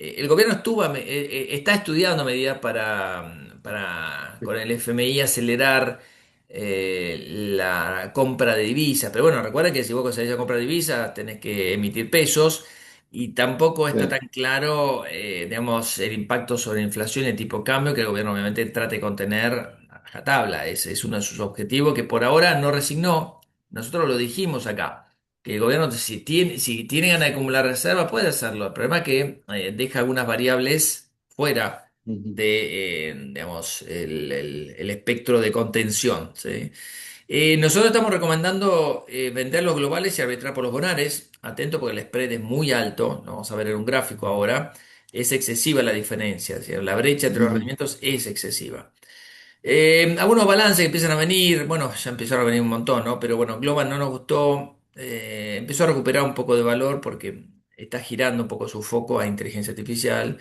El gobierno está estudiando medidas para con el FMI acelerar la compra de divisas. Pero bueno, recuerda que si vos conseguís la compra de divisas tenés que emitir pesos y tampoco está Sí. tan claro, digamos, el impacto sobre la inflación y el tipo de cambio que el gobierno obviamente trate de contener a tabla. Ese es uno de sus objetivos que por ahora no resignó. Nosotros lo dijimos acá que el gobierno, si tiene ganas de acumular reservas, puede hacerlo. El problema es que deja algunas variables fuera Ujú. de, digamos, el espectro de contención, ¿sí? Nosotros estamos recomendando vender los globales y arbitrar por los bonares. Atento porque el spread es muy alto, lo vamos a ver en un gráfico ahora. Es excesiva la diferencia, es decir, la brecha entre los Ujú. rendimientos es excesiva. Algunos balances que empiezan a venir, bueno, ya empezaron a venir un montón, ¿no? Pero bueno, Global no nos gustó, empezó a recuperar un poco de valor porque está girando un poco su foco a inteligencia artificial.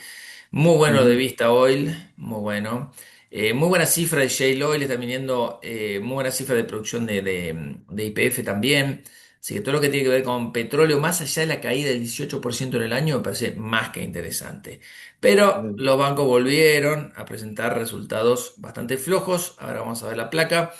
Muy bueno lo de Ujú. Vista Oil, muy bueno. Muy buena cifra de Shale Oil, están viniendo muy buena cifra de producción de YPF también. Así que todo lo que tiene que ver con petróleo, más allá de la caída del 18% en el año, me parece más que interesante. Pero Bien. los bancos volvieron a presentar resultados bastante flojos. Ahora vamos a ver la placa.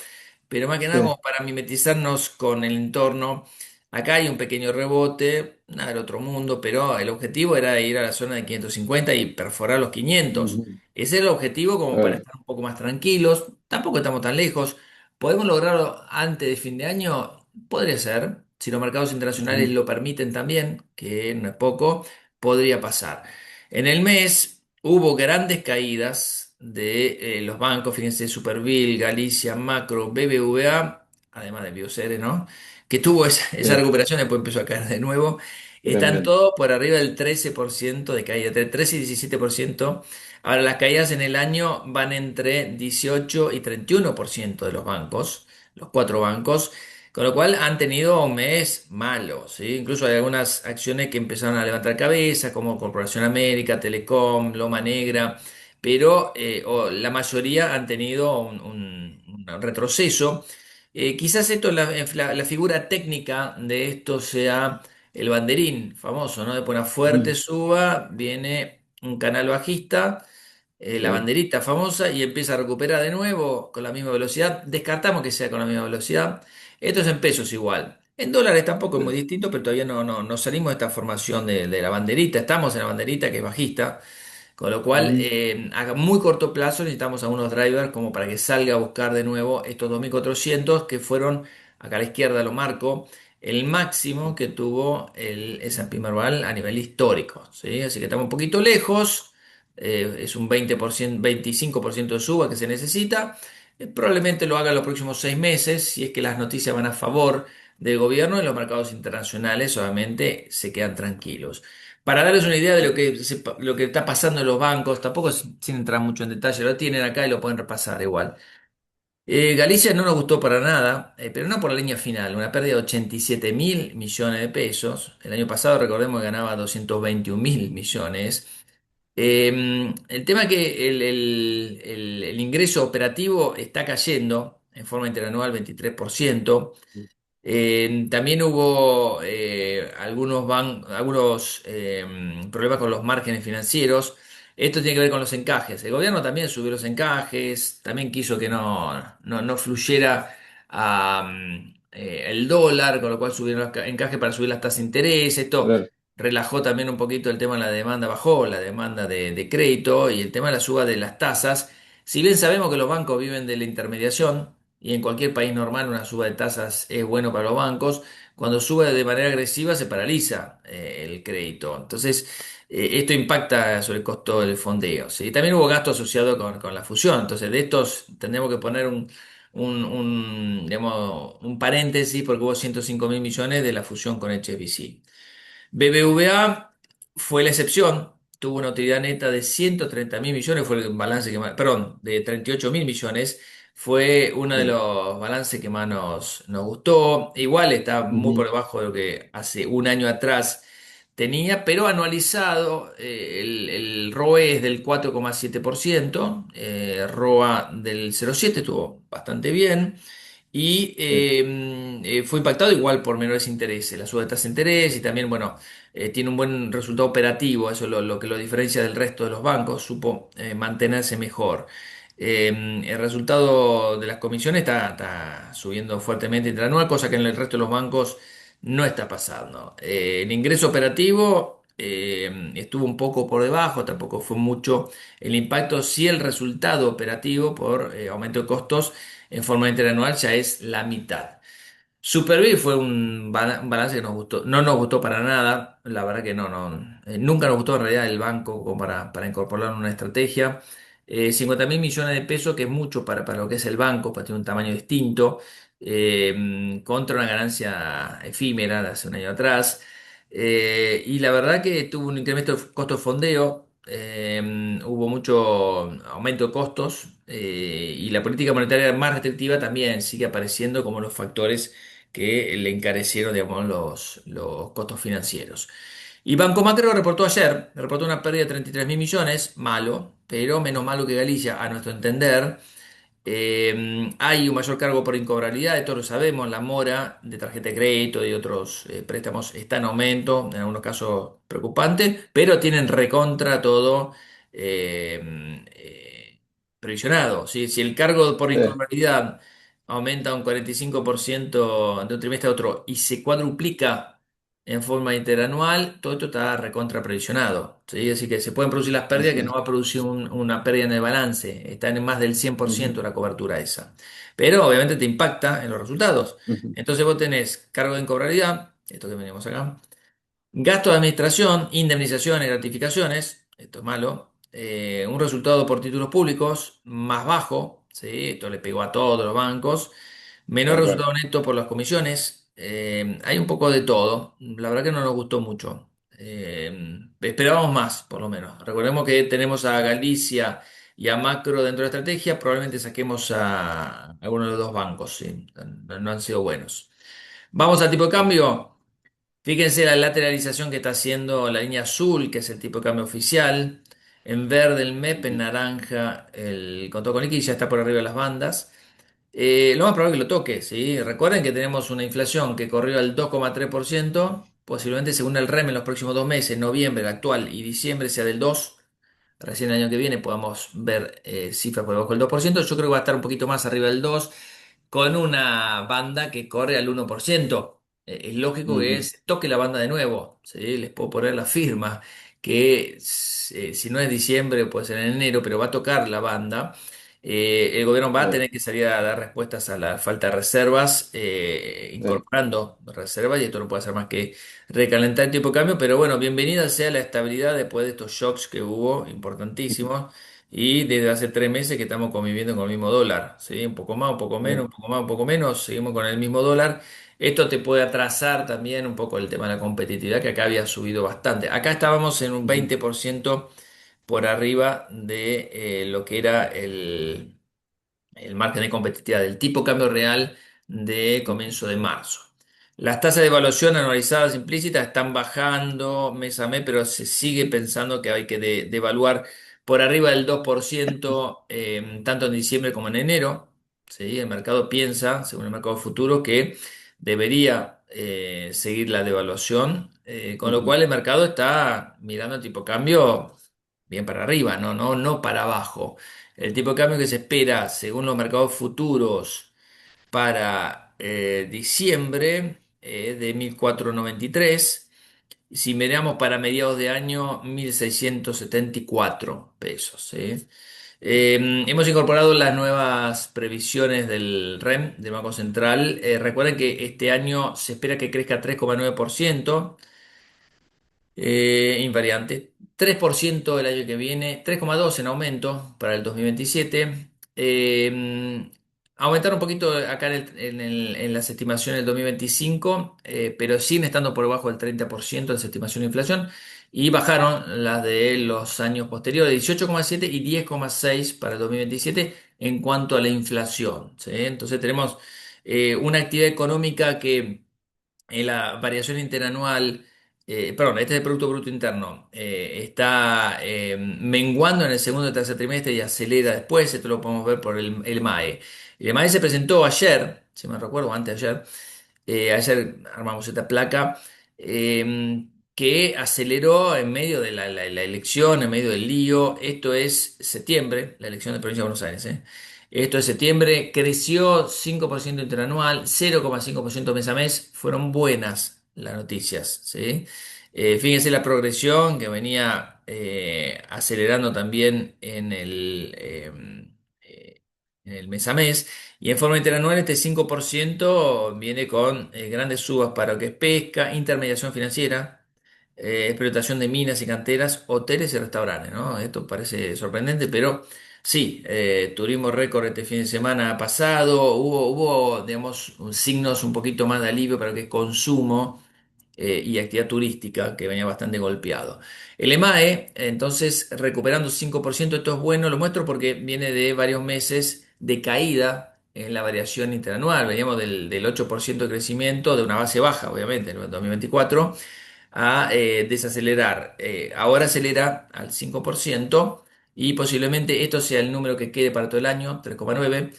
Pero más que nada Sí. como para mimetizarnos con el entorno. Acá hay un pequeño rebote, nada del otro mundo, pero el objetivo era ir a la zona de 550 y perforar los 500. Ujú. Ese era el objetivo como para Claro. estar un poco más tranquilos. Tampoco estamos tan lejos. ¿Podemos lograrlo antes de fin de año? Podría ser. Si los mercados internacionales Ujú. lo permiten también, que no es poco, podría pasar. En el mes hubo grandes caídas de los bancos, fíjense, Superville, Galicia, Macro, BBVA, además de Bioceres, ¿no? Que tuvo esa Sí. recuperación, después empezó a caer de nuevo. Están Tremendo. todos por arriba del 13% de caída, entre 13 y 17%. Ahora, las caídas en el año van entre 18 y 31% de los bancos, los cuatro bancos. Con lo cual han tenido un mes malo, ¿sí? Incluso hay algunas acciones que empezaron a levantar cabeza, como Corporación América, Telecom, Loma Negra, pero la mayoría han tenido un retroceso. Quizás esto, la figura técnica de esto sea el banderín famoso, ¿no? Después de una fuerte Ujú. suba, viene un canal bajista, la Sí. banderita famosa y empieza a recuperar de nuevo con la misma velocidad. Descartamos que sea con la misma velocidad. Esto es en pesos igual. En dólares tampoco es muy Sí. distinto, pero todavía no salimos de esta formación de la banderita. Estamos en la banderita que es bajista, con lo cual Ujú. a muy corto plazo necesitamos algunos drivers como para que salga a buscar de nuevo estos 2.400 que fueron, acá a la izquierda lo marco, el máximo que tuvo el S&P Merval a nivel histórico, ¿sí? Así que estamos un poquito lejos, es un 20%, 25% de suba que se necesita. Probablemente lo haga en los próximos 6 meses, si es que las noticias van a favor del gobierno, en los mercados internacionales obviamente se quedan tranquilos. Para darles una idea de lo que está pasando en los bancos, tampoco sin entrar mucho en detalle, lo tienen acá y lo pueden repasar igual. Galicia no nos gustó para nada, pero no por la línea final, una pérdida de 87.000 millones de pesos. El año pasado recordemos que ganaba 221.000 millones. El tema es que el ingreso operativo está cayendo en forma interanual 23%. También hubo algunos problemas con los márgenes financieros. Esto tiene que ver con los encajes. El gobierno también subió los encajes, también quiso que no fluyera el dólar, con lo cual subieron los encajes para subir las tasas de interés. Esto Claro, relajó también un poquito el tema de la demanda, bajó la demanda de crédito y el tema de la suba de las tasas. Si bien sabemos que los bancos viven de la intermediación, y en cualquier país normal una suba de tasas es bueno para los bancos, cuando sube de manera agresiva se paraliza el crédito. Entonces, esto impacta sobre el costo del fondeo, ¿sí? También hubo gasto asociado con la fusión. Entonces, de estos tendremos que poner digamos, un paréntesis porque hubo 105.000 millones de la fusión con HSBC. BBVA fue la excepción, tuvo una utilidad neta de 130.000 millones, fue el balance que más, perdón, de 38.000 millones, fue uno de bien. los balances que más nos gustó. Igual está muy por Ujú, debajo de lo que hace un año atrás tenía, pero anualizado el ROE es del 4,7%, ROA del 0,7, estuvo bastante bien. Y sí, fue impactado igual por menores intereses, la suba de tasa de interés y también, bueno, tiene un buen resultado operativo, eso es lo que lo diferencia del resto de los bancos, supo mantenerse mejor. El resultado de las comisiones está subiendo fuertemente interanual, cosa que en el resto de los bancos no está pasando. El ingreso operativo estuvo un poco por debajo, tampoco fue mucho el impacto, sí el resultado operativo por aumento de costos en forma interanual ya es la mitad. Superbit fue un balance que nos gustó, no nos gustó para nada, la verdad que nunca nos gustó en realidad el banco como para incorporarlo en una estrategia. 50.000 millones de pesos, que es mucho para lo que es el banco, para tener un tamaño distinto, contra una ganancia efímera de hace un año atrás. Y la verdad que tuvo un incremento de costo de fondeo, hubo mucho aumento de costos y la política monetaria más restrictiva también sigue apareciendo como los factores que le encarecieron, digamos, los costos financieros. Y Banco Macro reportó ayer, reportó una pérdida de 33.000 millones, malo, pero menos malo que Galicia, a nuestro entender. Hay un mayor cargo por incobrabilidad, esto lo sabemos, la mora de tarjeta de crédito y otros préstamos está en aumento, en algunos casos preocupante, pero tienen recontra todo previsionado. ¿Sí? Si el cargo por sí, incobrabilidad aumenta un 45% de un trimestre a otro y se cuadruplica en forma interanual, todo esto está recontra previsionado. ¿Sí? Así que se pueden producir las pérdidas que no ujú, va a producir una pérdida en el balance. Está en más del 100% ujú, la cobertura esa. Pero obviamente te impacta en los resultados. ujú, Entonces vos tenés cargo de incobrabilidad, esto que venimos acá, gasto de administración, indemnizaciones, gratificaciones, esto es malo. Un resultado por títulos públicos más bajo, ¿sí? Esto le pegó a todos los bancos. Menor tal cual. resultado neto por las comisiones. Hay un poco de todo. La verdad que no nos gustó mucho. Esperábamos más, por lo menos. Recordemos que tenemos a Galicia y a Macro dentro de la estrategia. Probablemente saquemos a alguno de los dos bancos, ¿sí? No han sido buenos. Vamos al tipo de cambio. Fíjense la lateralización que está haciendo la línea azul, que es el tipo de cambio oficial. En verde el MEP, en Ujú, naranja el contado con liqui, ya está por arriba de las bandas. Lo más probable es que lo toque, ¿sí? Recuerden que tenemos una inflación que corrió al 2,3%, posiblemente según el REM en los próximos 2 meses, noviembre el actual y diciembre sea del 2%. Recién el año que viene podamos ver cifras por debajo del 2%. Yo creo que va a estar un poquito más arriba del 2%, con una banda que corre al 1%. Es lógico que ujú, se toque la banda de nuevo, ¿sí? Les puedo poner la firma que si no es diciembre puede ser en enero, pero va a tocar la banda. El gobierno va a claro. tener que salir a dar respuestas a la falta de reservas, Sí. incorporando reservas, y esto no puede hacer más que recalentar el tipo de cambio, pero bueno, bienvenida sea la estabilidad después de estos shocks que hubo, importantísimos, y desde hace 3 meses que estamos conviviendo con el mismo dólar, ¿sí? Un poco más, un poco menos, Sí. un poco más, un poco menos, seguimos con el mismo dólar. Esto te puede atrasar también un poco el tema de la competitividad, que acá había subido bastante. Acá estábamos en un 20% por arriba de lo que era el margen de competitividad del tipo cambio real de comienzo de marzo. Las tasas de evaluación anualizadas implícitas están bajando mes a mes, pero se sigue pensando que hay que devaluar por arriba del 2%, tanto en diciembre como en enero. ¿Sí? El mercado piensa, según el mercado futuro, que debería seguir la devaluación, con lo cual el mercado está mirando el tipo de cambio bien para arriba, no para abajo. El tipo de cambio que se espera, según los mercados futuros, para diciembre, de 1493. Si miramos para mediados de año, 1674 pesos. ¿Sí? Hemos incorporado las nuevas previsiones del REM, del Banco Central. Recuerden que este año se espera que crezca 3,9%. Invariante. 3% el año que viene, 3,2 en aumento para el 2027. Aumentaron un poquito acá en las estimaciones del 2025, pero siguen estando por debajo del 30% de las estimaciones de inflación, y bajaron las de los años posteriores, 18,7 y 10,6 para el 2027 en cuanto a la inflación. ¿Sí? Entonces tenemos una actividad económica que en la variación interanual, perdón, este es el Producto Bruto Interno, está menguando en el segundo y tercer trimestre y acelera después. Esto lo podemos ver por el MAE. El MAE se presentó ayer, si me recuerdo, antes de ayer. Ayer armamos esta placa, que aceleró en medio de la elección, en medio del lío. Esto es septiembre, la elección de Provincia de Buenos Aires. Esto es septiembre, creció 5% interanual, 0,5% mes a mes. Fueron buenas las noticias, ¿sí? Fíjense la progresión que venía acelerando también en el mes a mes. Y en forma interanual, este 5% viene con grandes subas para lo que es pesca, intermediación financiera, explotación de minas y canteras, hoteles y restaurantes, ¿no? Esto parece sorprendente, pero sí, turismo récord este fin de semana pasado. Hubo, digamos, signos un poquito más de alivio para lo que es consumo y actividad turística, que venía bastante golpeado. El EMAE, entonces, recuperando 5%. Esto es bueno, lo muestro porque viene de varios meses de caída en la variación interanual. Veníamos del 8% de crecimiento, de una base baja, obviamente, en el 2024, a desacelerar. Ahora acelera al 5%, y posiblemente esto sea el número que quede para todo el año, 3,9,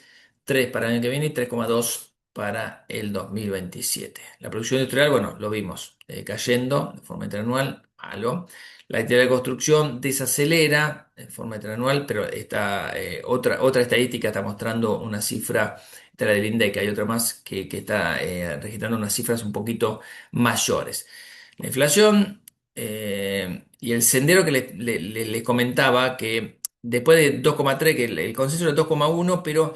3 para el año que viene y 3,2 para el 2027. La producción industrial, bueno, lo vimos, cayendo de forma interanual, malo. La actividad de construcción desacelera de forma interanual, pero otra estadística está mostrando una cifra, esta es la del INDEC, hay otra más que está registrando unas cifras un poquito mayores. La inflación, y el sendero que les comentaba, que después de 2,3, que el consenso era 2,1, pero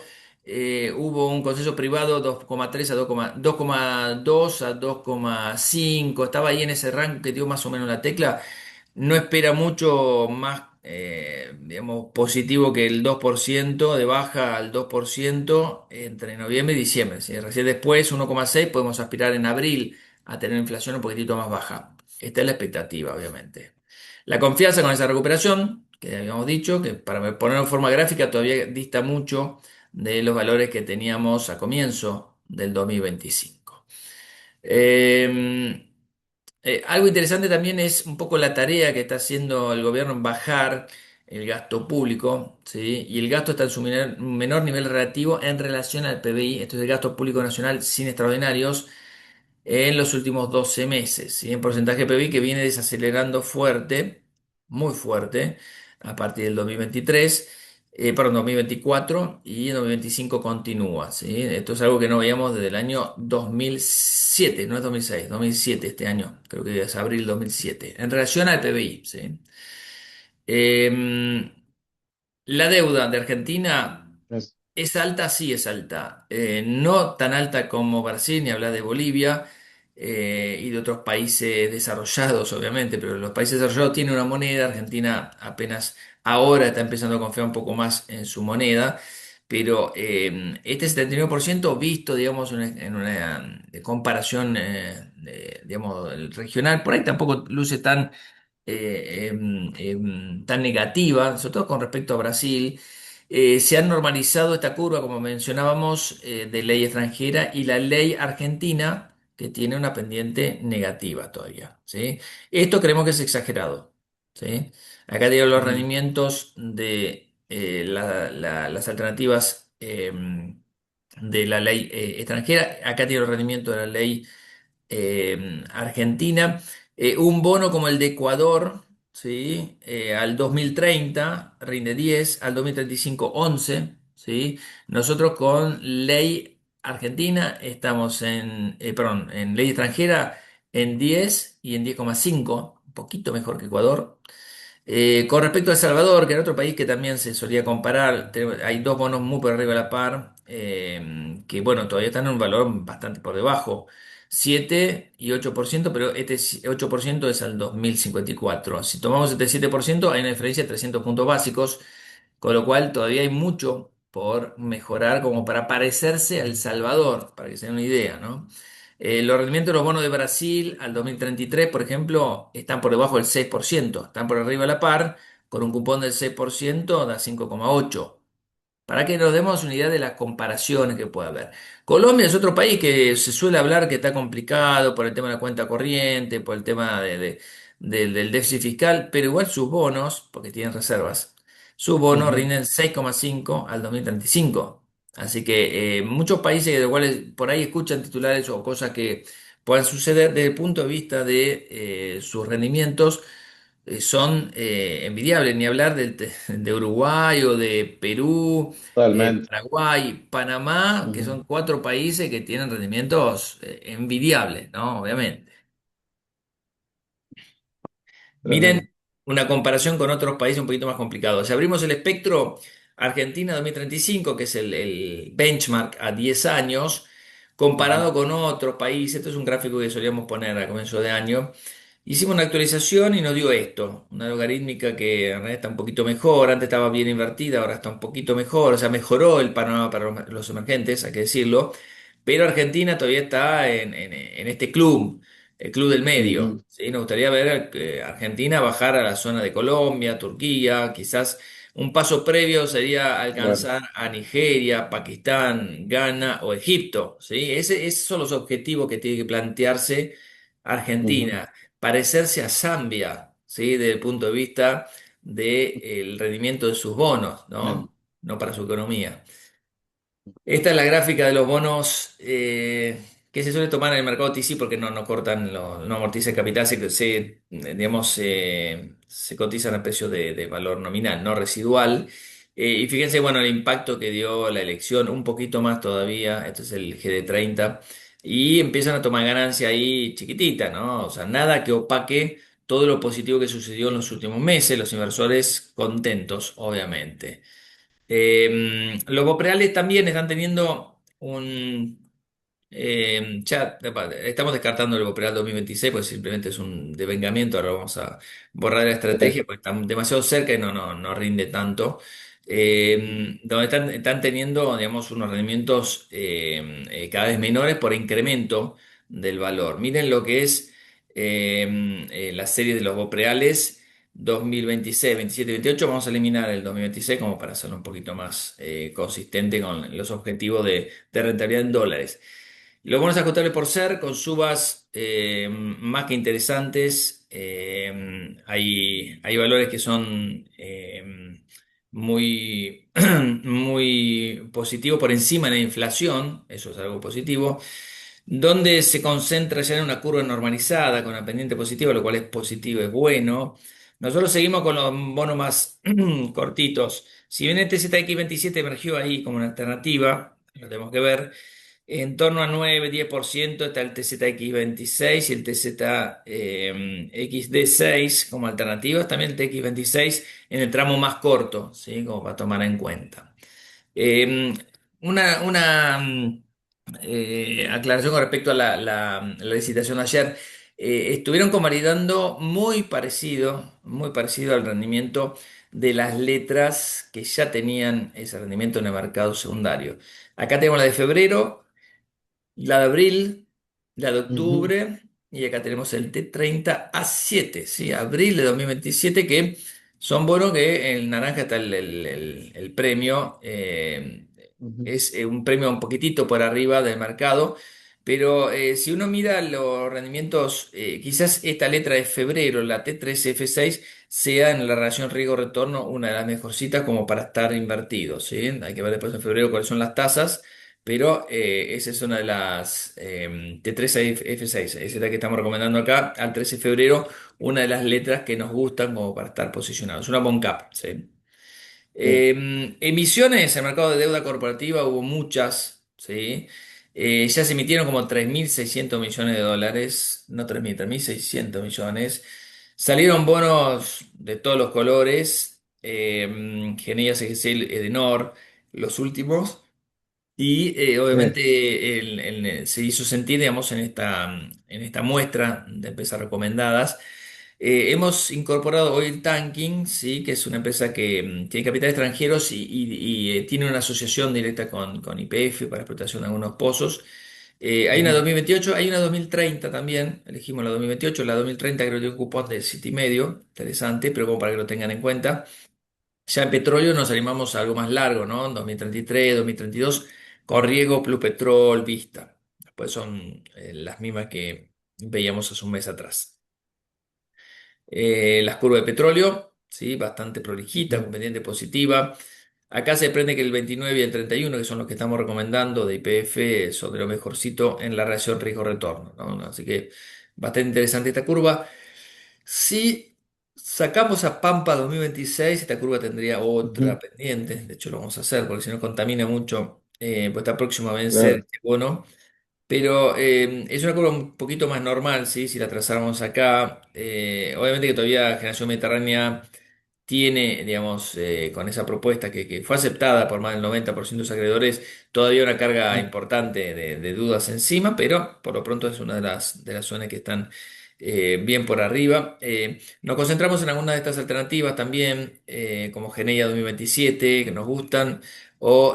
hubo un consenso privado 2,3 a 2,2 a 2,5, estaba ahí en ese rango que dio más o menos la tecla. No espera mucho más, digamos, positivo que el 2%, de baja al 2% entre noviembre y diciembre. ¿Sí? Recién después, 1,6, podemos aspirar en abril a tener inflación un poquitito más baja. Esta es la expectativa, obviamente. La confianza con esa recuperación, que habíamos dicho, que para ponerlo en forma gráfica todavía dista mucho de los valores que teníamos a comienzo del 2025. Eh, Algo interesante también es un poco la tarea que está haciendo el gobierno en bajar el gasto público, ¿sí? Y el gasto está en su menor nivel relativo en relación al PBI. Esto es el gasto público nacional sin extraordinarios en los últimos 12 meses, ¿sí? En porcentaje de PBI, que viene desacelerando fuerte, muy fuerte, a partir del 2023, perdón, 2024, y en 2025 continúa, ¿sí? Esto es algo que no veíamos desde el año 2007, no es 2006, 2007 este año, creo que es abril 2007, en relación al PBI, ¿sí? La deuda de Argentina Es- Es alta, sí es alta. No tan alta como Brasil, ni hablar de Bolivia y de otros países desarrollados, obviamente, pero los países desarrollados tienen una moneda. Argentina apenas ahora está empezando a confiar un poco más en su moneda, pero este 79% visto, digamos, en una comparación, digamos, regional, por ahí tampoco luce tan negativa, sobre todo con respecto a Brasil. Se ha normalizado esta curva, como mencionábamos, de ley extranjera y la ley argentina, que tiene una pendiente negativa todavía, ¿sí? Esto creemos que es exagerado, ¿sí? Acá digo los Ujú. rendimientos de las alternativas de la ley extranjera, acá tiene los rendimientos de la ley Argentina, un bono como el de Ecuador, ¿sí? Al 2030 rinde 10, al 2035 11, ¿sí? Nosotros con ley argentina estamos perdón, en ley extranjera en 10 y en 10,5, un poquito mejor que Ecuador. Con respecto a El Salvador, que era otro país que también se solía comparar, hay dos bonos muy por arriba de la par, que bueno, todavía están en un valor bastante por debajo, 7 y 8%, pero este 8% es al 2054. Si tomamos este 7%, hay una diferencia de 300 puntos básicos, con lo cual todavía hay mucho por mejorar como para parecerse a El Salvador, para que se den una idea, ¿no? Los rendimientos de los bonos de Brasil al 2033, por ejemplo, están por debajo del 6%, están por arriba de la par, con un cupón del 6% da 5,8. Para que nos demos una idea de las comparaciones que puede haber. Colombia es otro país que se suele hablar que está complicado por el tema de la cuenta corriente, por el tema del déficit fiscal, pero igual sus bonos, porque tienen reservas, sus bonos Ujú. rinden 6,5 al 2035. Así que muchos países de los cuales por ahí escuchan titulares o cosas que puedan suceder desde el punto de vista de sus rendimientos son envidiables, ni hablar de Uruguay o de Perú, Totalmente. Paraguay, Panamá, que Ujú. son cuatro países que tienen rendimientos envidiables, ¿no? Obviamente. Tremendo. Miren una comparación con otros países un poquito más complicados. Si abrimos el espectro, Argentina 2035, que es el benchmark a 10 años, Ujú. comparado con otros países, esto es un gráfico que solíamos poner a comienzo de año. Hicimos una actualización y nos dio esto, una logarítmica que en realidad está un poquito mejor, antes estaba bien invertida, ahora está un poquito mejor, o sea, mejoró el panorama para los emergentes, hay que decirlo, pero Argentina todavía está en este club, el club del medio. Ujú. ¿Sí? Nos gustaría ver que Argentina bajar a la zona de Colombia, Turquía, quizás un paso previo sería Claro. alcanzar a Nigeria, Pakistán, Ghana o Egipto. ¿Sí? Esos son los objetivos que tiene que plantearse Ujú. Argentina, parecerse a Zambia, ¿sí? Desde el punto de vista del rendimiento de sus bonos, Bien. ¿no? No para su economía. Esta es la gráfica de los bonos que se suele tomar en el mercado OTC porque no cortan, no amortiza el capital, digamos, se cotizan a precios de valor nominal, no residual. Y fíjense, bueno, el impacto que dio la elección, un poquito más todavía, esto es el GD30, y empiezan a tomar ganancia ahí chiquitita, ¿no? O sea, nada que opaque todo lo positivo que sucedió en los últimos meses, los inversores contentos, obviamente. Los Bopreales también están teniendo estamos descartando el Bopreal 2026, pues simplemente es un devengamiento. Ahora vamos a borrar la Sí. estrategia porque están demasiado cerca y no rinde tanto. Donde están teniendo, digamos, unos rendimientos cada vez menores por incremento del valor. Miren lo que es la serie de los Bopreales 2026, 27 y 28. Vamos a eliminar el 2026 como para hacerlo un poquito más consistente con los objetivos de rentabilidad en dólares. Los bonos ajustables por ser con subas más que interesantes. Hay valores que son muy, muy positivos por encima de la inflación, eso es algo positivo, donde se concentra ya en una curva normalizada con la pendiente positiva, lo cual es positivo, es bueno. Nosotros seguimos con los bonos más cortitos. Si bien el TZX27 emergió ahí como una alternativa, lo tenemos que ver. En torno a 9-10% está el TZX26 y el TZXD6 como alternativas. También el TX26 en el tramo más corto, ¿sí? Como para tomar en cuenta. Eh, aclaración con respecto a la licitación de ayer. Estuvieron convalidando muy parecido al rendimiento de las letras que ya tenían ese rendimiento en el mercado secundario. Acá tenemos la de febrero, la de abril, la de Ujú, octubre, y acá tenemos el T30A7, ¿sí? Abril de 2027, que son bonos que en naranja está el premio, ujú, es un premio un poquitito por arriba del mercado, pero si uno mira los rendimientos, quizás esta letra de febrero, la T3F6, sea en la relación riesgo-retorno una de las mejorcitas como para estar invertido, ¿sí? Hay que ver después en febrero cuáles son las tasas. Pero esa es una de las T3 a F6, esa es la que estamos recomendando acá, al 13 de febrero, una de las letras que nos gustan como para estar posicionados. Una Boncap, ¿sí? sí, Emisiones en el mercado de deuda corporativa hubo muchas, ¿sí? Ya se emitieron como 3.600 millones de dólares, no 3.000, 3.600 millones. Salieron bonos de todos los colores, Genella, CGC, Edenor, los últimos. Y sí. obviamente se hizo sentir, digamos, en esta muestra de empresas recomendadas. Hemos incorporado Oil Tanking, ¿sí? Que es una empresa que tiene capital extranjeros y tiene una asociación directa con YPF para explotación de algunos pozos. Hay una Ujú, 2028, hay una 2030 también. Elegimos la 2028, la 2030 creo que tiene un cupón de 7,5, interesante, pero como para que lo tengan en cuenta. Ya en petróleo nos animamos a algo más largo, ¿no? 2033, 2032, con riesgo plus petrol, vista. Después son las mismas que veíamos hace un mes atrás. Las curvas de petróleo, ¿sí? Bastante prolijita, ujú, con pendiente positiva. Acá se prende que el 29 y el 31, que son los que estamos recomendando de YPF, son de lo mejorcito en la relación riesgo-retorno, ¿no? Así que bastante interesante esta curva. Si sacamos a Pampa 2026, esta curva tendría otra ujú, pendiente. De hecho, lo vamos a hacer porque si no contamina mucho, pues está próximo a vencer claro. este bono. Pero es una curva un poquito más normal, ¿sí? Si la trazáramos acá. Obviamente que todavía Generación Mediterránea tiene, digamos, con esa propuesta que fue aceptada por más del 90% de los acreedores, todavía una carga Ujú, importante de dudas encima, pero por lo pronto es una de las zonas que están bien por arriba. Nos concentramos en algunas de estas alternativas también, como Geneia 2027, que nos gustan, o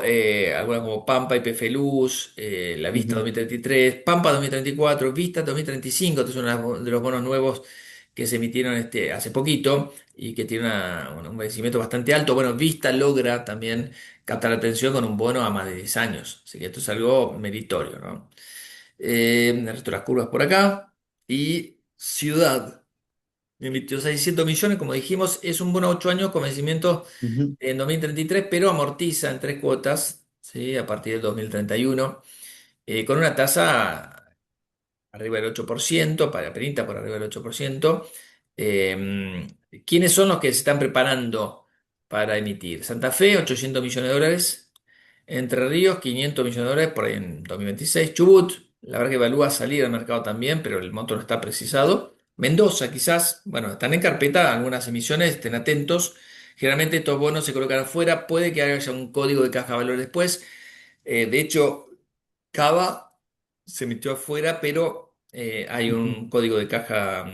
algunas como Pampa y Pefeluz, la Vista ujú, 2033, Pampa 2034, Vista 2035, estos son de los bonos nuevos que se emitieron hace poquito y que tiene un vencimiento bastante alto. Bueno, Vista logra también captar la atención con un bono a más de 10 años, así que esto es algo meritorio, ¿no? El resto de las curvas por acá. Y Ciudad, emitió 600 millones, como dijimos, es un bono a 8 años con vencimiento ujú, en 2033, pero amortiza en tres cuotas, ¿sí? A partir del 2031, con una tasa arriba del 8%, para Perinta por arriba del 8%. Eh, ¿Quiénes son los que se están preparando para emitir? Santa Fe, 800 millones de dólares. Entre Ríos, 500 millones de dólares por ahí en 2026. Chubut, la verdad que evalúa salir al mercado también, pero el monto no está precisado. Mendoza, quizás, bueno, están en carpeta algunas emisiones, estén atentos. Generalmente estos bonos se colocan afuera, puede que haya un código de caja de valor después. De hecho, Cava se emitió afuera, pero hay ujú, un código de caja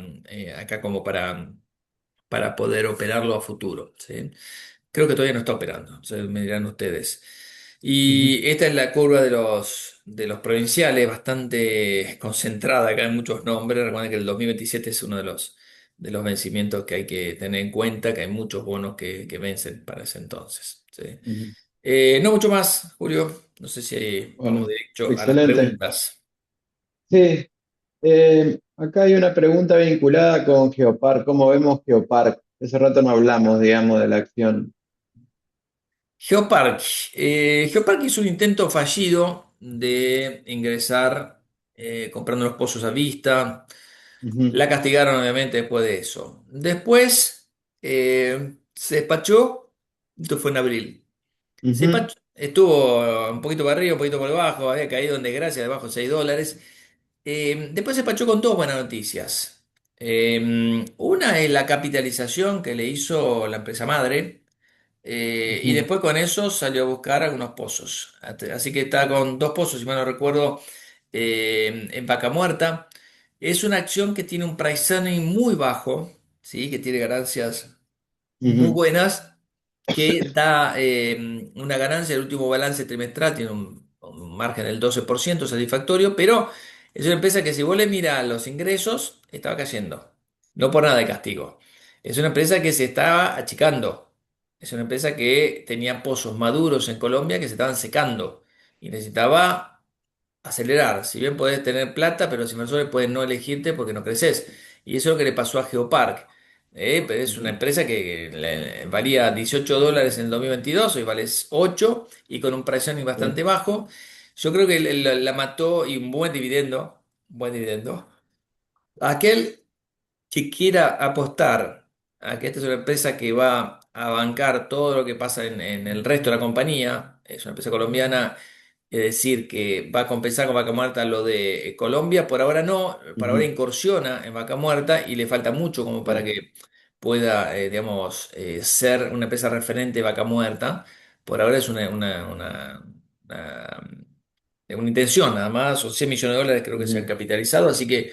acá como para poder operarlo a futuro, ¿sí? Creo que todavía no está operando, o sea, me dirán ustedes. ujú, Y esta es la curva de los provinciales, bastante concentrada acá en muchos nombres. Recuerden que el 2027 es uno de los vencimientos que hay que tener en cuenta, que hay muchos bonos que vencen para ese entonces, ¿sí? ujú. No mucho más, Julio. No sé si vamos Bueno, derecho a las excelente. preguntas. Sí, acá hay una pregunta vinculada con Geopar. ¿Cómo vemos Geopar? Hace rato no hablamos, digamos, de la acción. Geopark. Geopark hizo un intento fallido de ingresar comprando los pozos a vista. Ujú, La castigaron obviamente después de eso. Después se despachó, esto fue en abril. ujú, Estuvo un poquito para arriba, un poquito por debajo, había caído en desgracia, debajo de $6. Después se despachó con dos buenas noticias. Una es la capitalización que le hizo la empresa madre. Y ujú, después con eso salió a buscar algunos pozos. Así que está con dos pozos, si mal no recuerdo, en Vaca Muerta. Es una acción que tiene un price earning muy bajo, ¿sí? Que tiene ganancias muy ujú, buenas, que da una ganancia, el último balance trimestral tiene un margen del 12% satisfactorio, pero es una empresa que si vos le mirás los ingresos, estaba cayendo, no por nada de castigo. Es una empresa que se estaba achicando, es una empresa que tenía pozos maduros en Colombia que se estaban secando y necesitaba acelerar. Si bien podés tener plata, pero los inversores pueden no elegirte porque no creces. Y eso es lo que le pasó a Geopark. Pero es una ujú, empresa que valía $18 en el 2022, hoy vale 8 y con un price earning sí, bastante bajo. Yo creo que la mató y un buen dividendo. Aquel que quiera apostar a que esta es una empresa que va a bancar todo lo que pasa en el resto de la compañía, es una empresa colombiana, es decir, que va a compensar con Vaca Muerta lo de Colombia, por ahora no, por ahora ujú, incursiona en Vaca Muerta y le falta mucho como para sí, que pueda, digamos, ser una empresa referente de Vaca Muerta. Por ahora es una intención, nada más, son $100 millones creo que se han ujú, capitalizado, así que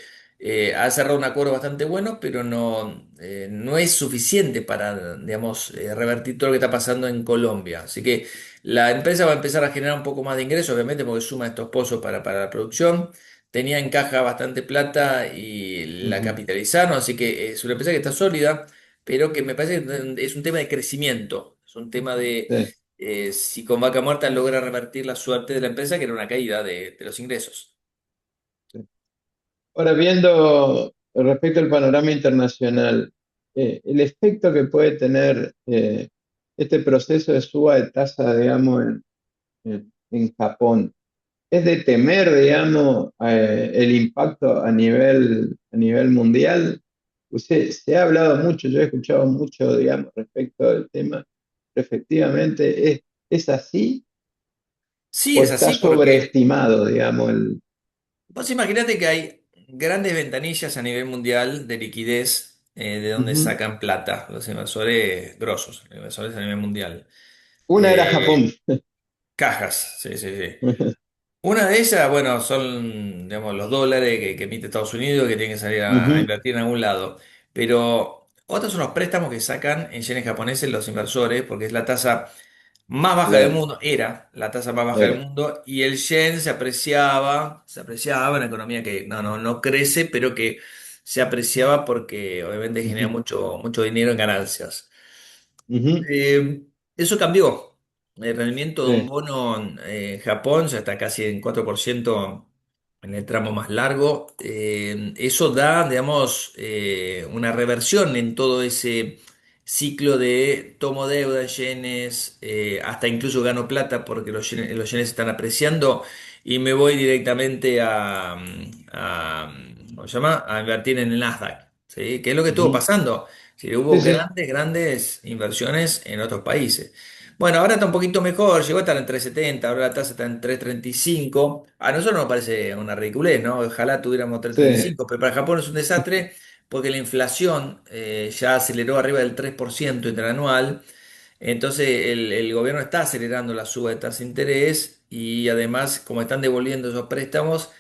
ha cerrado un acuerdo bastante bueno, pero no es suficiente para, digamos, revertir todo lo que está pasando en Colombia. Así que la empresa va a empezar a generar un poco más de ingresos, obviamente, porque suma estos pozos para la producción. Tenía en caja bastante plata y la ujú, capitalizaron, así que es una empresa que está sólida, pero que me parece que es un tema de crecimiento, es un tema de sí, si con Vaca Muerta logra revertir la suerte de la empresa, que era una caída de los ingresos. sí. Ahora, viendo respecto al panorama internacional, el efecto que puede tener este proceso de suba de tasa, digamos, en Japón, es de temer, digamos, el impacto a nivel mundial. Se ha hablado mucho, yo he escuchado mucho, digamos, respecto del tema. Efectivamente, es así Sí, o es está así porque sobreestimado, digamos, el... vos imaginate que hay grandes ventanillas a nivel mundial de liquidez de donde Ujú. sacan plata los inversores grosos, los inversores a nivel mundial. Una era Eh, Japón. cajas, sí, sí, sí. Una de ellas, bueno, son, digamos, los dólares que emite Estados Unidos que tienen que salir a Ujú, invertir en algún lado. Pero otros son los préstamos que sacan en yenes japoneses los inversores, porque es la tasa más baja del claro, mundo, era la tasa más baja del era. mundo, y el yen se apreciaba, una economía que no crece, pero que se apreciaba porque obviamente genera Ujú, mucho dinero en ganancias. ujú, Eh, eso cambió. El rendimiento de un sí, bono en Japón ya está casi en 4% en el tramo más largo. Eso da, digamos, una reversión en todo ese ciclo de tomo deuda en yenes, hasta incluso gano plata porque los yenes se están apreciando y me voy directamente ¿cómo se llama? A invertir en el Nasdaq. ¿Sí? ¿Qué es lo que estuvo ujú, pasando? Sí, sí, hubo sí, grandes inversiones en otros países. Bueno, ahora está un poquito mejor, llegó a estar en 3,70, ahora la tasa está en 3,35. A nosotros nos parece una ridiculez, ¿no? Ojalá tuviéramos sí, 3,35, pero para Japón es un desastre porque la inflación ya aceleró arriba del 3% interanual. Entonces el gobierno está acelerando la suba de tasa de interés y además, como están devolviendo esos préstamos,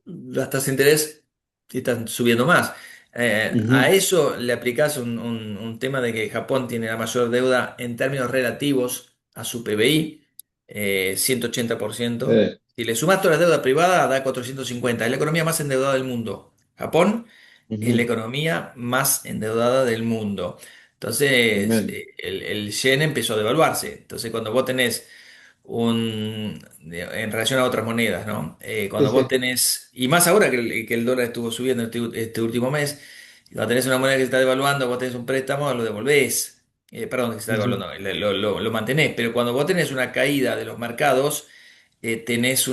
las tasas de interés sí están subiendo más. A ujú, eso le aplicás un tema de que Japón tiene la mayor deuda en términos relativos a su PBI, 180%. sí, Si le sumas toda la deuda privada, da 450. Es la economía más endeudada del mundo. Japón es la ujú, economía más endeudada del mundo. Entonces, tremendo. el yen empezó a devaluarse. Entonces, cuando vos tenés en relación a otras monedas, ¿no? Sí, Cuando vos sí, tenés, y más ahora que el dólar estuvo subiendo este último mes, cuando tenés una moneda que se está devaluando, vos tenés un préstamo, lo devolvés. Perdón, que se está ujú, devaluando, lo mantenés. Pero cuando vos tenés una caída de los mercados, tenés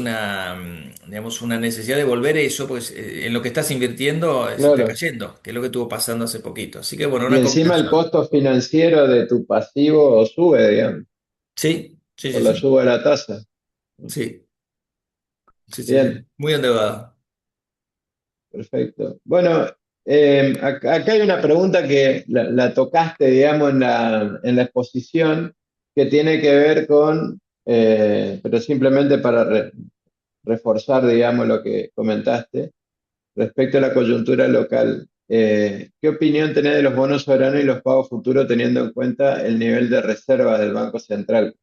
digamos, una necesidad de volver eso, pues en lo que estás invirtiendo se está claro. cayendo, que es lo que estuvo pasando hace poquito. Así que bueno, Y una encima el combinación. costo financiero de tu pasivo sube, digamos, Sí, sí, por sí, la sí. suba de la tasa. Sí, sí, sí, Bien, sí. Muy endeudado. perfecto. Bueno, Acá hay una pregunta que la tocaste, digamos, en la exposición, que tiene que ver con, pero simplemente para reforzar, digamos, lo que comentaste, respecto a la coyuntura local. ¿Qué opinión tenés de los bonos soberanos y los pagos futuros teniendo en cuenta el nivel de reserva del Banco Central?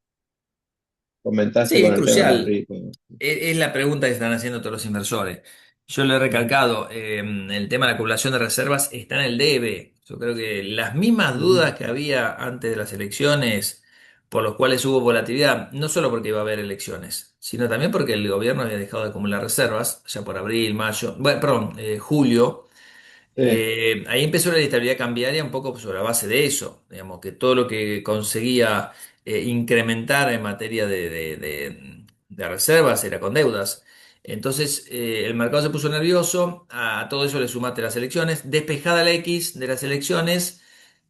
Comentaste Sí, con es el tema de los crucial. ricos, ¿no? Es la pregunta que están haciendo todos los inversores. Yo le he Ujú, recalcado, el tema de la acumulación de reservas está en el debe. Yo creo que las mismas ujú, dudas que había antes de las elecciones, por los cuales hubo volatilidad, no solo porque iba a haber elecciones, sino también porque el gobierno había dejado de acumular reservas, ya por abril, mayo, bueno, perdón, julio. sí, Ahí empezó la inestabilidad cambiaria un poco sobre la base de eso, digamos, que todo lo que conseguía incrementar en materia de reservas era con deudas. Entonces el mercado se puso nervioso, a todo eso le sumaste las elecciones, despejada la X de las elecciones,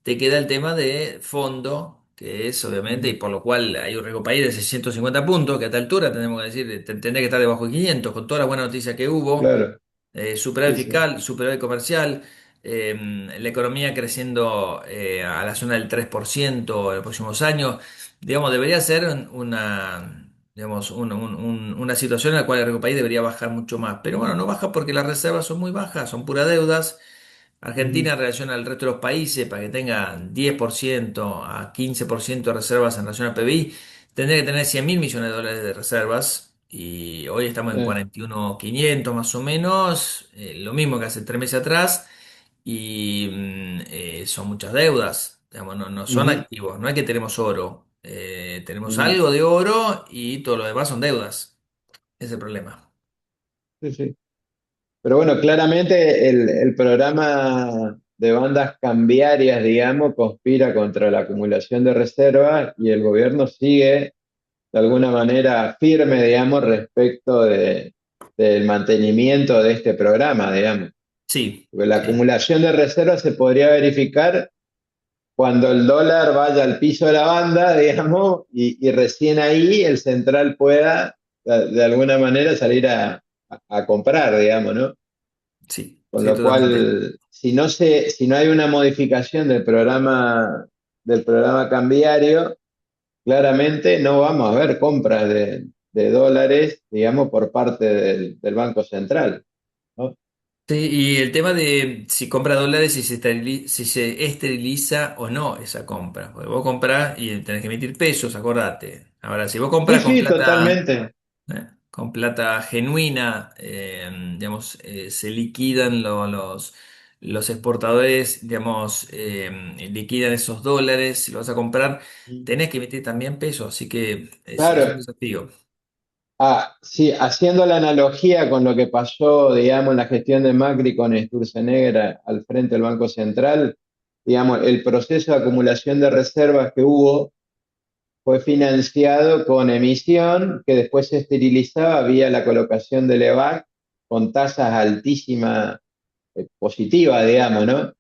te queda el tema de fondo, que es obviamente, y ujú, por lo cual hay un riesgo país de 650 puntos, que a esta altura tenemos que decir, tendría que estar debajo de 500, con todas las buenas noticias que hubo claro, superávit sí, sí, fiscal, superávit comercial, la economía creciendo a la zona del 3% en los próximos años, digamos, debería ser una, digamos, una situación en la cual el riesgo país debería bajar mucho más. Pero bueno, no baja porque las reservas son muy bajas, son puras deudas. ujú, Argentina en relación al resto de los países, para que tenga 10% a 15% de reservas en relación al PBI, tendría que tener 100.000 millones de dólares de reservas y hoy estamos en sí, 41.500 más o menos, lo mismo que hace 3 meses atrás y son muchas deudas, digamos, no son ujú, activos, no es que tenemos oro, tenemos ujú, algo de oro y todo lo demás son deudas, ese es el problema. sí, sí. Pero bueno, claramente el programa de bandas cambiarias, digamos, conspira contra la acumulación de reservas y el gobierno sigue de alguna manera firme, digamos, respecto del mantenimiento de este programa, digamos. Sí, Porque la sí, acumulación de reservas se podría verificar cuando el dólar vaya al piso de la banda, digamos, y recién ahí el central pueda, de alguna manera, salir a comprar, digamos, ¿no? sí, Con sí, lo totalmente. cual, si no hay una modificación del programa cambiario, claramente no vamos a ver compras de dólares, digamos, por parte del Banco Central, ¿no? Sí, y el tema de si compra dólares, si se esteriliza o no esa compra. Porque vos comprás y tenés que emitir pesos, acordate. Ahora, si vos Sí, compras sí, totalmente. con plata genuina, digamos, se liquidan los exportadores, digamos, liquidan esos dólares, si lo vas a comprar, tenés que emitir también pesos, así que es un Claro, desafío. sí, haciendo la analogía con lo que pasó, digamos, en la gestión de Macri con Sturzenegger al frente del Banco Central, digamos, el proceso de acumulación de reservas que hubo fue financiado con emisión que después se esterilizaba vía la colocación de LEVAC con tasas altísimas, positivas, digamos, ¿no?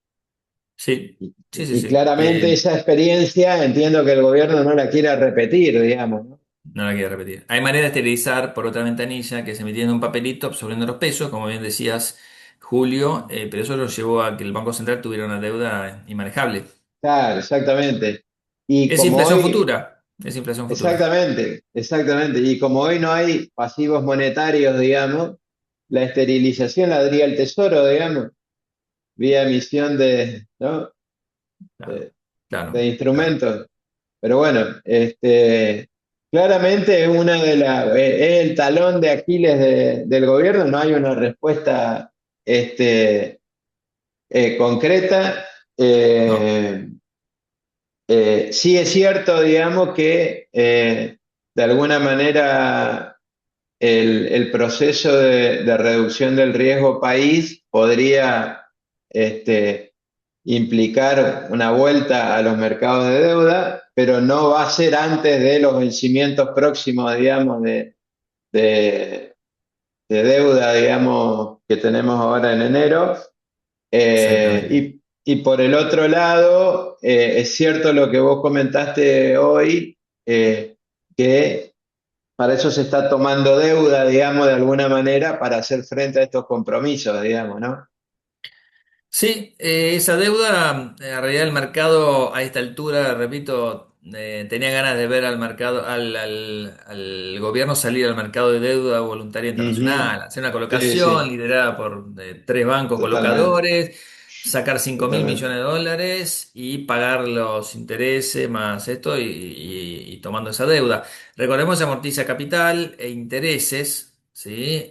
Sí, Y, sí, sí, y sí. claramente esa experiencia entiendo que el gobierno no la quiera repetir, digamos, ¿no? No la quiero repetir. Hay manera de esterilizar por otra ventanilla que es emitiendo un papelito absorbiendo los pesos, como bien decías, Julio, pero eso lo llevó a que el Banco Central tuviera una deuda inmanejable. Claro, exactamente. Y Es como inflación hoy, futura, es inflación futura. exactamente, exactamente. Y como hoy no hay pasivos monetarios, digamos, la esterilización la daría el Tesoro, digamos, vía emisión ¿no? Claro, de, de claro, claro. instrumentos. Pero bueno, claramente es es el talón de Aquiles del gobierno, no hay una respuesta este, concreta. No. Eh, sí es cierto, digamos, que de alguna manera el proceso de reducción del riesgo país podría este, implicar una vuelta a los mercados de deuda, pero no va a ser antes de los vencimientos próximos, digamos, de, de deuda, digamos, que tenemos ahora en enero. Exactamente. Y por el otro lado, es cierto lo que vos comentaste hoy, que para eso se está tomando deuda, digamos, de alguna manera para hacer frente a estos compromisos, digamos, ¿no? Sí, esa deuda, en realidad el mercado a esta altura, repito, tenía ganas de ver al mercado, al gobierno salir al mercado de deuda voluntaria Ujú. internacional, hacer una Sí, colocación sí, liderada por tres bancos totalmente, colocadores, sacar 5.000 millones totalmente. de dólares y pagar los intereses más esto y tomando esa deuda. Recordemos, se amortiza capital e intereses, ¿sí?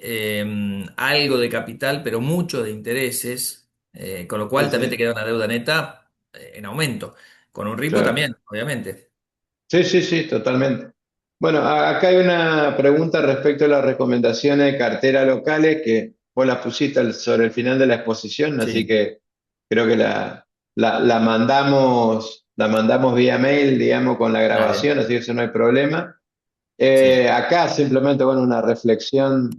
Algo de capital, pero mucho de intereses. Con lo Sí, cual también te sí, queda una deuda neta en aumento, con un ritmo claro. también, obviamente. Sí, sí, sí, totalmente. Bueno, acá hay una pregunta respecto a las recomendaciones de cartera locales que vos las pusiste sobre el final de la exposición, así Sí, que creo que la mandamos vía mail, digamos, con la dale, grabación, así que eso no hay problema. sí. Acá simplemente, bueno, una reflexión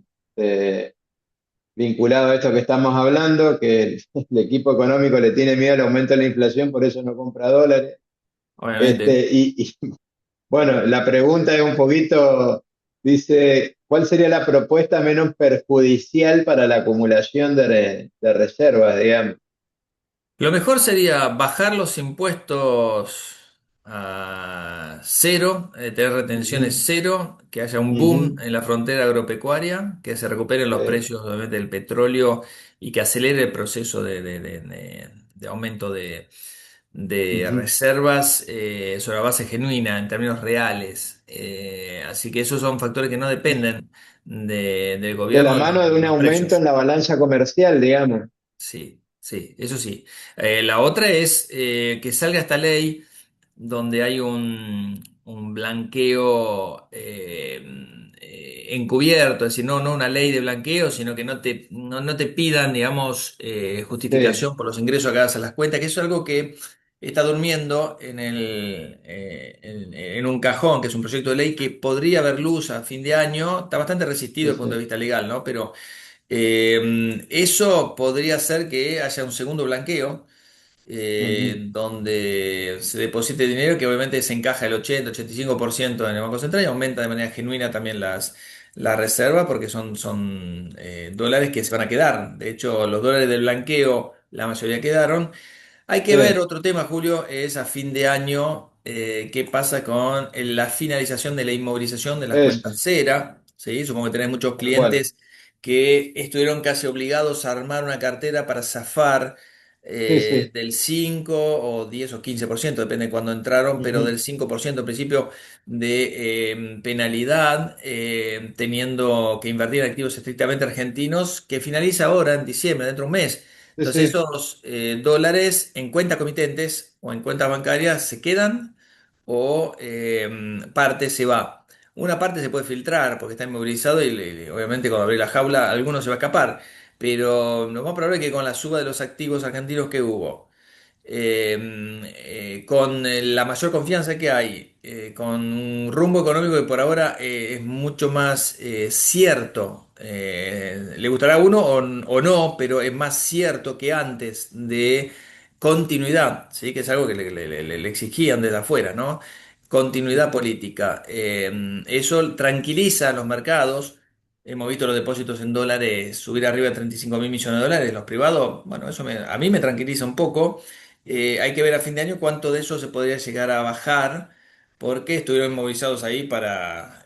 vinculada a esto que estamos hablando, que el equipo económico le tiene miedo al aumento de la inflación, por eso no compra dólares. Obviamente. Y bueno, la pregunta es un poquito, dice, ¿cuál sería la propuesta menos perjudicial para la acumulación de reservas, digamos? Lo mejor sería bajar los impuestos a cero, tener retenciones Ujú, cero, que haya un boom ujú, en la frontera agropecuaria, que se recuperen los sí, precios obviamente del petróleo y que acelere el proceso de aumento de ujú. reservas sobre la base genuina en términos reales. Así que esos son factores que no dependen del De la gobierno mano de de un los aumento en precios. la balanza comercial, digamos. Sí, sí, eso sí. La otra es que salga esta ley donde hay un blanqueo encubierto, es decir, no una ley de blanqueo, sino que no te pidan, digamos, Sí, justificación por los ingresos que hagas a las cuentas, que eso es algo que está durmiendo en un cajón, que es un proyecto de ley que podría ver luz a fin de año. Está bastante resistido sí, desde el punto de sí. vista legal, ¿no? Pero eso podría hacer que haya un segundo blanqueo Ujú. donde se deposite dinero que obviamente se encaja el 80-85% en el Banco Central y aumenta de manera genuina también la reserva porque son dólares que se van a quedar. De hecho, los dólares del blanqueo, la mayoría quedaron. Hay que ver Sí, otro tema, Julio, es a fin de año qué pasa con la finalización de la inmovilización de las eso, cuentas cera, ¿sí? Supongo que tenés muchos tal cual. clientes que estuvieron casi obligados a armar una cartera para zafar Sí, sí. del 5 o 10 o 15%, depende de cuándo entraron, pero Ujú. del 5% en principio de penalidad, teniendo que invertir en activos estrictamente argentinos, que finaliza ahora en diciembre, dentro de un mes. Sí, Entonces sí, esos dólares en cuentas comitentes o en cuentas bancarias se quedan o parte se va. Una parte se puede filtrar porque está inmovilizado y obviamente cuando abre la jaula alguno se va a escapar. Pero lo más probable es que con la suba de los activos argentinos que hubo, con la mayor confianza que hay, con un rumbo económico que por ahora es mucho más cierto, le gustará a uno o no, pero es más cierto que antes de continuidad, ¿sí? Que es algo que le exigían desde afuera, ¿no? Continuidad ujú. política. Eso tranquiliza a los mercados. Hemos visto los depósitos en dólares subir arriba de 35.000 millones de dólares. Los privados, bueno, a mí me tranquiliza un poco. Hay que ver a fin de año cuánto de eso se podría llegar a bajar, porque estuvieron movilizados ahí para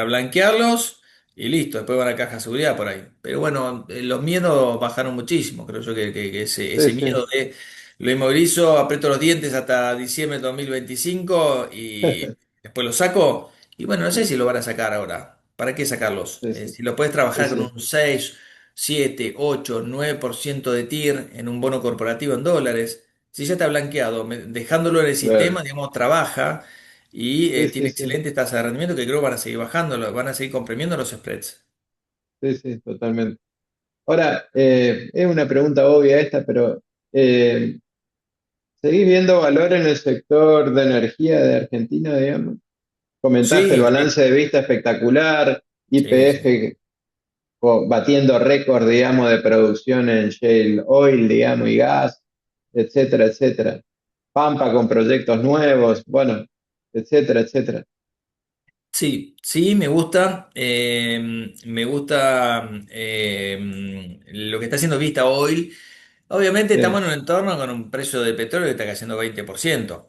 blanquearlos y listo, después van a la caja de seguridad por ahí. Pero bueno, los miedos bajaron muchísimo, creo yo que Sí, ese sí. miedo de lo inmovilizo, aprieto los dientes hasta diciembre de 2025 y después lo saco. Y bueno, no sé si lo van a sacar ahora. ¿Para qué sacarlos? Sí, sí, Si lo puedes sí, trabajar con sí. un 6 7 8 9% de TIR en un bono corporativo en dólares. Si ya está blanqueado, dejándolo en el sistema, Claro. digamos, trabaja y Sí, tiene sí, sí. excelentes tasas de rendimiento que creo van a seguir bajando, van a seguir comprimiendo los spreads. Sí, sí, totalmente. Ahora, es una pregunta obvia esta, pero eh, ¿seguís viendo valor en el sector de energía de Argentina, digamos? Comentaste el Sí, balance sí, de vista espectacular, sí, sí. YPF batiendo récord, digamos, de producción en shale oil, digamos, y gas, etcétera, etcétera. Pampa con proyectos nuevos, bueno, etcétera, etcétera. Sí, sí, me gusta lo que está haciendo Vista Oil. Obviamente estamos Bien, en un entorno con un precio de petróleo que está cayendo 20%.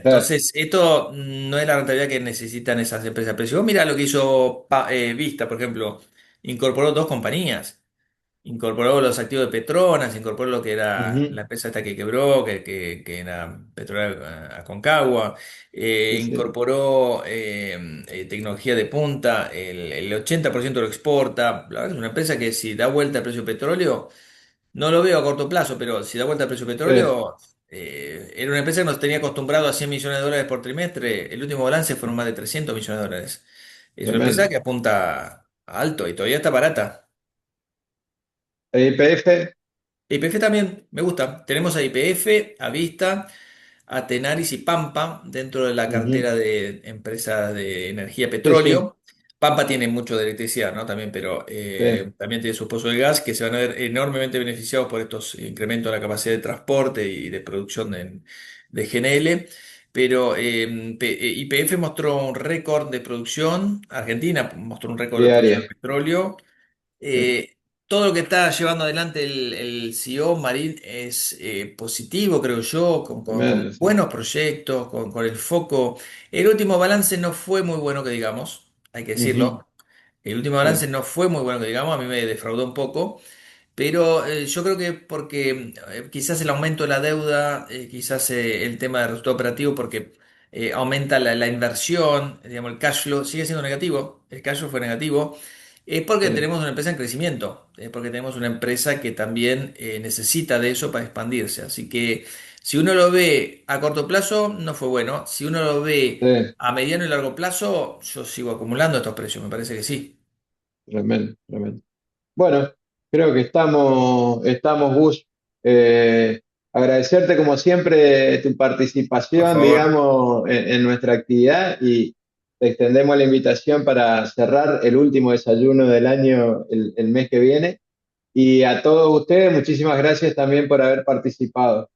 claro. Entonces, esto no es la rentabilidad que necesitan esas empresas. Pero si vos mirá lo que hizo Vista, por ejemplo, incorporó dos compañías. Incorporó los activos de Petronas, incorporó lo que era Ujú. la empresa esta que quebró, que era Petrolera Aconcagua, Sí, sí, incorporó tecnología de punta, el 80% lo exporta. La verdad es una empresa que si da vuelta al precio del petróleo, no lo veo a corto plazo, pero si da vuelta al precio del sí, petróleo, era una empresa que nos tenía acostumbrado a 100 millones de dólares por trimestre. El último balance fueron más de 300 millones de dólares. Es una empresa tremendo. que apunta a alto y todavía está barata. YPF, YPF también me gusta. Tenemos a YPF, a Vista, a Tenaris y Pampa dentro de la ujú. cartera de empresas de energía Sí, sí, petróleo. Pampa tiene mucho de electricidad, ¿no? También, pero sí, también tiene sus pozos de gas que se van a ver enormemente beneficiados por estos incrementos en la capacidad de transporte y de producción de GNL. Pero YPF mostró un récord de producción, Argentina mostró un récord de producción de diaria. petróleo. Sí, eh, Todo lo que está llevando adelante el CEO Marín es positivo, creo yo, tremendo, con sí, buenos proyectos, con el foco. El último balance no fue muy bueno que digamos, hay que ujú. decirlo. El último Sí, balance no fue muy bueno que digamos, a mí me defraudó un poco. Pero yo creo que porque quizás el aumento de la deuda, quizás el tema de resultado operativo, porque aumenta la inversión, digamos, el cash flow sigue siendo negativo, el cash flow fue negativo, es porque sí, tenemos una empresa en crecimiento, es porque tenemos una empresa que también necesita de eso para expandirse. Así que si uno lo ve a corto plazo, no fue bueno. Si uno lo ve sí, a mediano y largo plazo, yo sigo acumulando estos precios, me parece que sí. tremendo, tremendo. Bueno, creo que estamos, Gus. Agradecerte como siempre tu Por participación, favor. digamos, en nuestra actividad y te extendemos la invitación para cerrar el último desayuno del año el mes que viene. Y a todos ustedes, muchísimas gracias también por haber participado.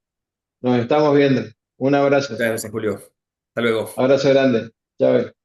Nos estamos viendo. Un abrazo, Muchas gracias, Julio. Hasta luego. abrazo grande. Chao.